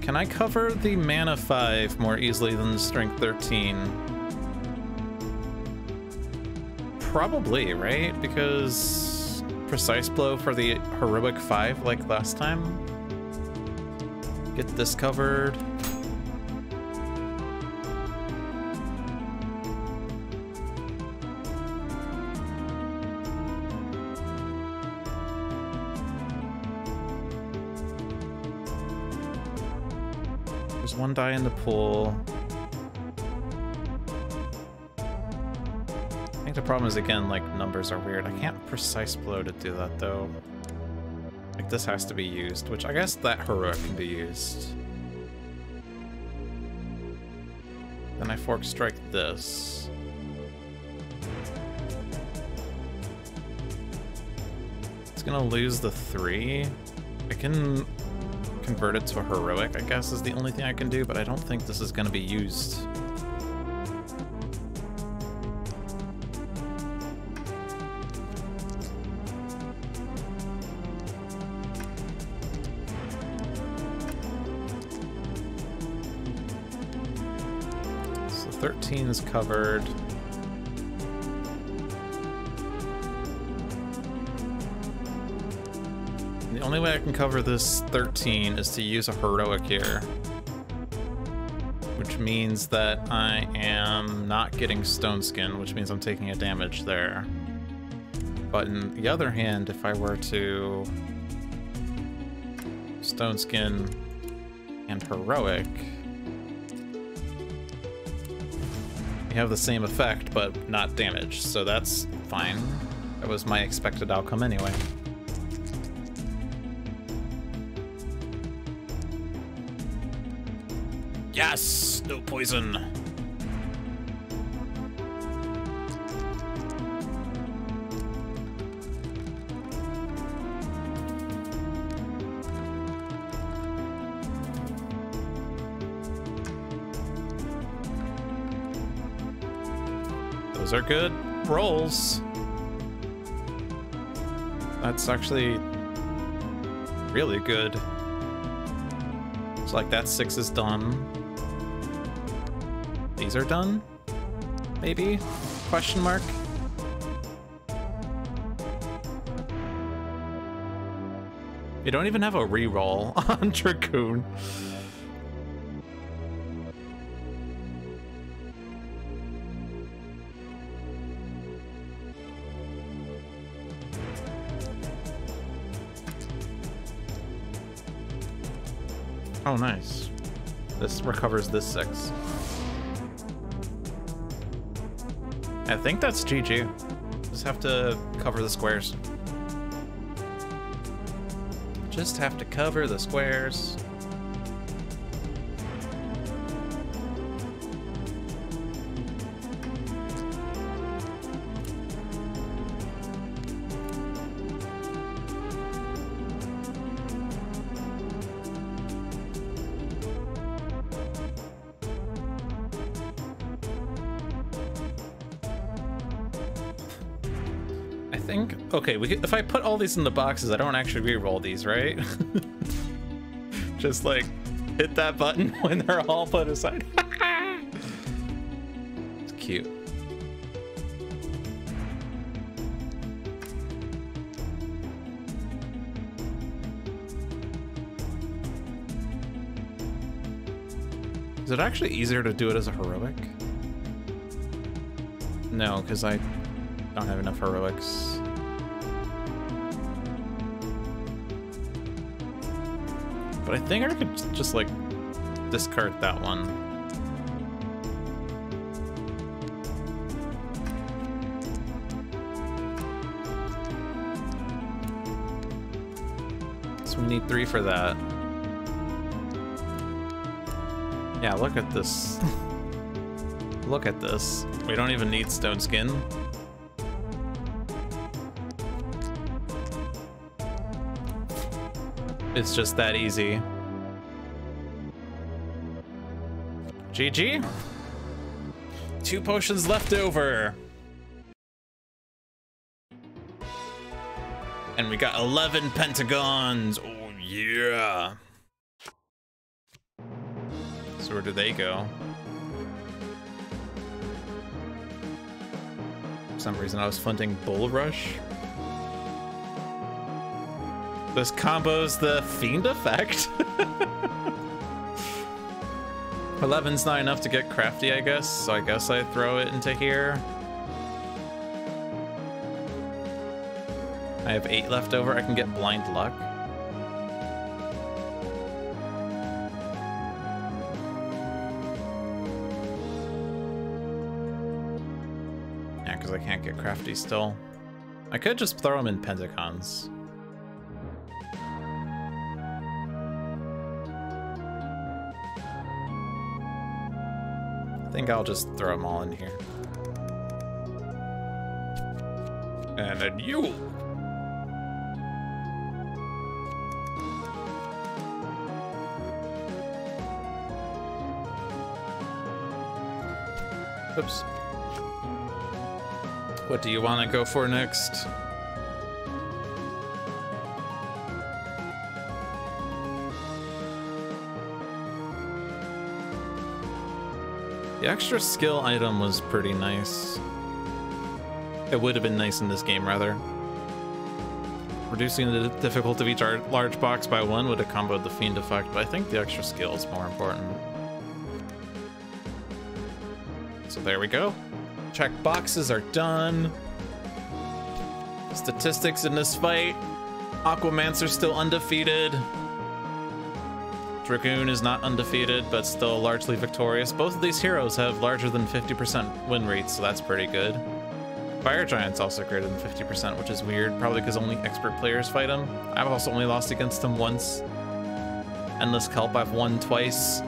Can I cover the mana 5 more easily than the strength 13? Probably, right? Because precise blow for the heroic 5 like last time. Get this covered. There's 1 die in the pool. I think the problem is, again, like, numbers are weird. I can't precise blow to do that, though. Like, this has to be used, which I guess that heroic can be used. Then I Fork Strike this. It's gonna lose the 3. I can convert it to a heroic, I guess, is the only thing I can do, but I don't think this is gonna be used. So 13 is covered. The only way I can cover this 13 is to use a heroic here, which means that I am not getting Stone Skin, which means I'm taking a damage there. But on the other hand, if I were to Stone Skin and heroic, you have the same effect, but not damage, so that's fine. That was my expected outcome anyway. Yes! No poison. Those are good rolls. That's actually really good. It's like that 6 is done. These are done? Maybe? Question mark? You don't even have a reroll on Dragoon. Oh, nice. This recovers this 6. I think that's GG. Just have to cover the squares. Just have to cover the squares. Okay, if I put all these in the boxes, I don't actually re-roll these, right? Just like hit that button when they're all put aside. It's cute. Is it actually easier to do it as a heroic? No, because I don't have enough heroics. But I think I could just, like, discard that one. So we need 3 for that. Yeah, look at this. Look at this. We don't even need stone skin. It's just that easy. GG. 2 potions left over. And we got 11 pentagons. Oh, yeah. So where do they go? For some reason I was funding Bull Rush. This combos the Fiend effect. 11's not enough to get crafty, I guess, so I guess I throw it into here. I have 8 left over. I can get Blind Luck. Yeah, because I can't get crafty still. I could just throw them in pentagons. I think I'll just throw them all in here. And then you! Oops. What do you want to go for next? The extra skill item was pretty nice. It would have been nice in this game, rather. Reducing the difficulty of each large box by 1 would have comboed the Fiend effect, but I think the extra skill is more important. So there we go. Check boxes are done. Statistics in this fight. Aquamancer still undefeated. Dragoon is not undefeated, but still largely victorious. Both of these heroes have larger than 50% win rates, so that's pretty good. Fire Giant's also greater than 50%, which is weird, probably because only expert players fight him. I've also only lost against him once. Endless Kelp I've won twice.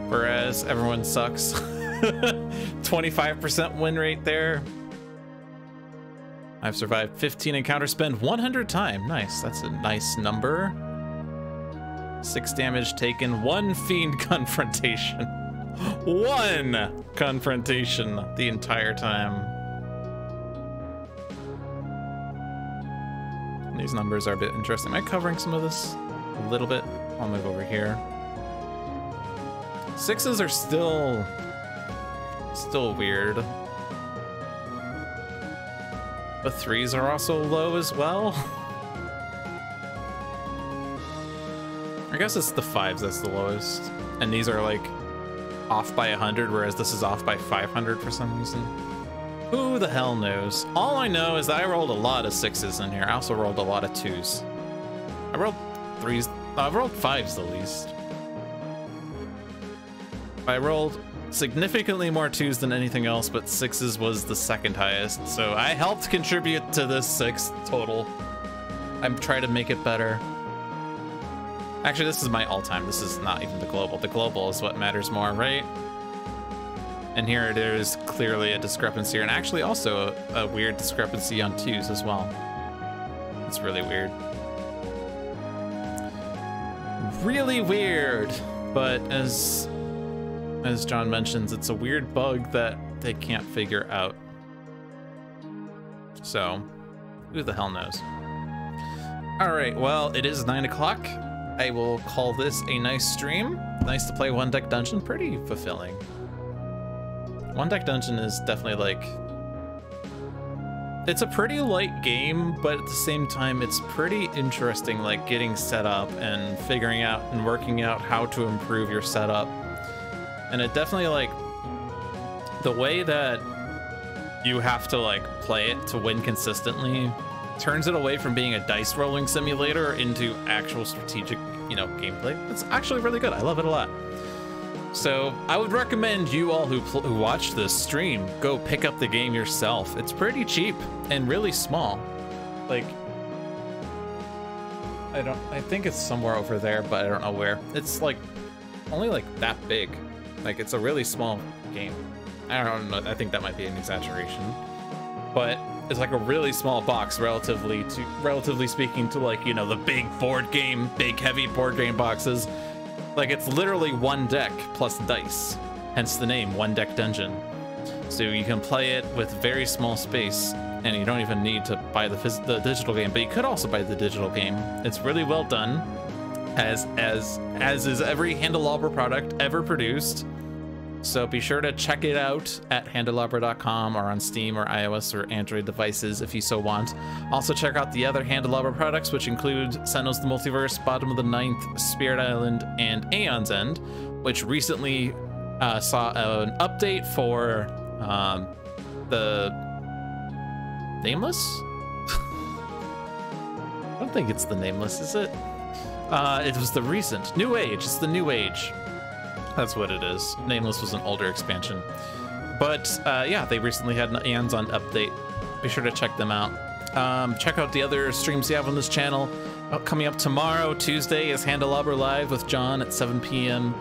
whereas everyone sucks. 25% win rate there. I've survived 15 encounter spend 100 times. Nice, that's a nice number. 6 damage taken, 1 fiend confrontation. 1 confrontation the entire time. These numbers are a bit interesting. Am I covering some of this a little bit? I'll move over here. 6s are still weird. But 3s are also low as well. I guess it's the 5s that's the lowest. And these are like off by 100, whereas this is off by 500 for some reason. Who the hell knows? All I know is that I rolled a lot of 6s in here. I also rolled a lot of 2s. I rolled 3s. I've rolled 5s the least. I rolled significantly more 2s than anything else, but 6s was the second highest. So I helped contribute to this 6 total. I'm trying to make it better. Actually, this is my all-time. This is not even the global. The global is what matters more, right? And here there's clearly a discrepancy, and actually also a weird discrepancy on 2s as well. It's really weird. Really weird, but as John mentions, it's a weird bug that they can't figure out. So, who the hell knows? All right, well, it is 9 o'clock. I will call this a nice stream. Nice to play One Deck Dungeon, pretty fulfilling. One Deck Dungeon is definitely like, it's a pretty light game, but at the same time, it's pretty interesting, like getting set up and figuring out and working out how to improve your setup. And it definitely, like, the way that you have to like play it to win consistently turns it away from being a dice rolling simulator into actual strategic, you know, gameplay. It's actually really good. I love it a lot. So I would recommend you all who watch this stream go pick up the game yourself. It's pretty cheap and really small. Like, I think it's somewhere over there, but I don't know where. It's like only like that big. Like, it's a really small game. I don't know. I think that might be an exaggeration, but it's like a really small box relatively speaking to, like, you know, the big heavy board game boxes. Like, it's literally one deck plus dice, hence the name One Deck Dungeon. So you can play it with very small space, and you don't even need to buy the digital game, but you could also buy the digital game. It's really well done, as is every Handelabra product ever produced. So be sure to check it out at handelabra.com or on Steam or iOS or Android devices if you so want. Also check out the other Handelabra products, which include Sentinels of the Multiverse, Bottom of the Ninth, Spirit Island, and Aeon's End, which recently saw an update for the Nameless? I don't think it's the Nameless, is it? It was the recent New Age. It's the New Age. That's what it is. Nameless was an older expansion. But yeah, they recently had an Aeon's End update. Be sure to check them out. Check out the other streams you have on this channel. Coming up tomorrow, Tuesday, is Handelabra Live with John at 7 p.m.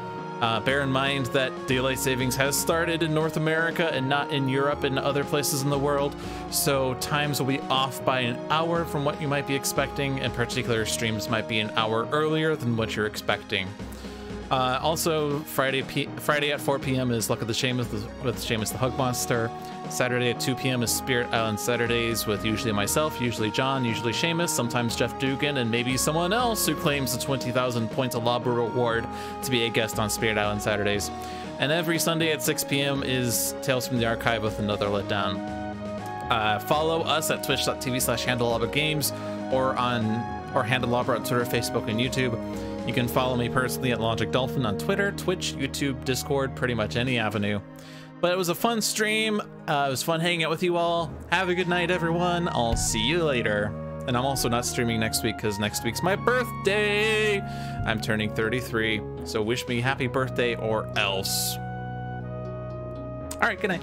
Bear in mind that daylight savings has started in North America and not in Europe and other places in the world. So times will be off by an hour from what you might be expecting, and particular streams might be an hour earlier than what you're expecting. Also, Friday at 4 p.m. is Luck of the Seamus with Seamus the Hug Monster. Saturday at 2 p.m. is Spirit Island Saturdays with usually myself, usually John, usually Seamus, sometimes Jeff Dugan, and maybe someone else who claims the 20,000 points Handelabra reward to be a guest on Spirit Island Saturdays. And every Sunday at 6 p.m. is Tales from the Archive with another letdown. Follow us at twitch.tv/HandelabraGames or Handelabra on Twitter, Facebook, and YouTube. You can follow me personally at Logic Dolphin on Twitter, Twitch, YouTube, Discord, pretty much any avenue. But it was a fun stream. It was fun hanging out with you all. Have a good night, everyone. I'll see you later. And I'm also not streaming next week because next week's my birthday. I'm turning 33, so wish me happy birthday or else. All right, good night.